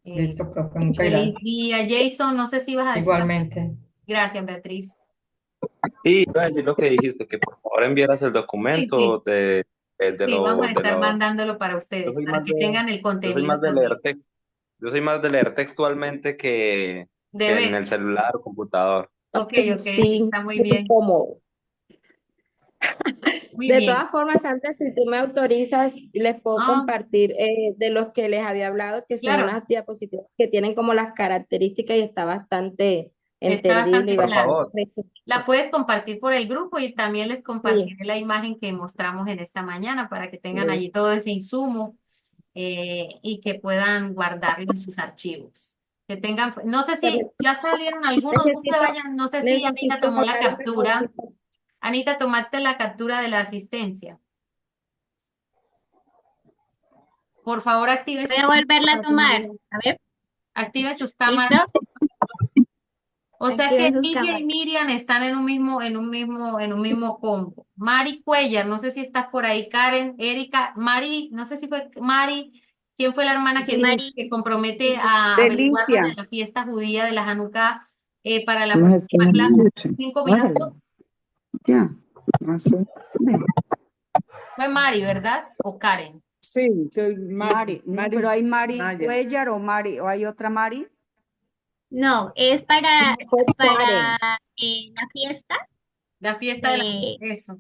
Listo, profe, muchas Feliz gracias. día, Jason. No sé si vas a decir. Igualmente. Gracias, Beatriz. Sí, iba a decir lo que dijiste, que por favor enviaras el documento de Sí, vamos a estar lo... mandándolo para Yo ustedes, soy para más que tengan el yo soy contenido más de también. leer texto. Yo soy más de leer textualmente que De en ver. el celular o computador. Ok, Sí, está muy muy bien. cómodo. Muy De bien. todas formas, antes, si tú me autorizas, les puedo Ah, compartir de los que les había hablado, que son claro, unas diapositivas que tienen como las características y está bastante está entendible y bastante Por claro. favor. La puedes compartir por el grupo y también les Sí, compartiré la imagen que mostramos en esta mañana para que tengan sí. allí todo ese insumo, y que puedan guardarlo en sus archivos. Que tengan, no sé si Pero ya salieron algunos, no se necesito, vayan, no sé si Anita necesito tomó la hablar una captura. cosita. Anita, tomaste la captura de la asistencia. Por favor, activen Voy sus a volverla a cámaras. tomar. A ver, Activen sus ¿listo? cámaras. O sea que Activen sus Lidia y cámaras. Miriam están en un mismo combo. Mari Cuellar, no sé si estás por ahí, Karen, Erika, Mari, no sé si fue Mari, ¿quién fue la hermana Sí, que Mari. compromete a averiguarnos de Delicia. la fiesta judía de la Hanukkah, para la No, es que próxima no clase? escucho. 5 Bájale. minutos. Ya. No sé. Fue Mari, ¿verdad? ¿O Karen? Sí, soy Mari, no, pero hay Mari Maya. Cuellar o hay otra Mari. No, es para Fue Karen. la fiesta. La fiesta de la... eh, Eso.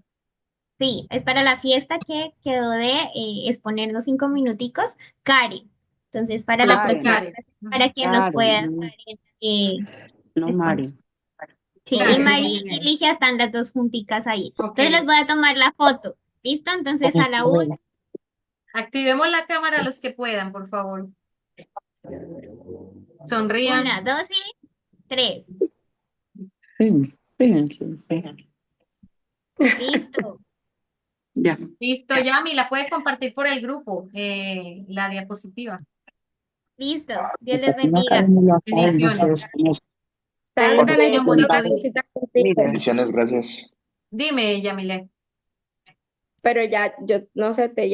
sí, es para la fiesta que quedó de exponernos 5 minuticos, Karen. Entonces, para la Fue próxima Karen, Karen. clase, para que nos pueda estar no exponer. Mari. Sí, y Gracias, Mari muy y bien. Ligia están las dos junticas ahí. Ok. Entonces les voy a tomar la foto. ¿Listo? Entonces a la 1, Activemos la cámara los que puedan, por favor. Sonrían. 1, 2 y 3. Sí, fíjense, fíjense. Listo. Ya. Listo, Yami, la puedes compartir por el grupo, la diapositiva. Listo. Dios les bendiga. Bendiciones. Sandra, Bendición necesito bonita una vida. cosita contigo, Bendiciones, gracias. Dime, Yamile. pero ya, yo no sé, te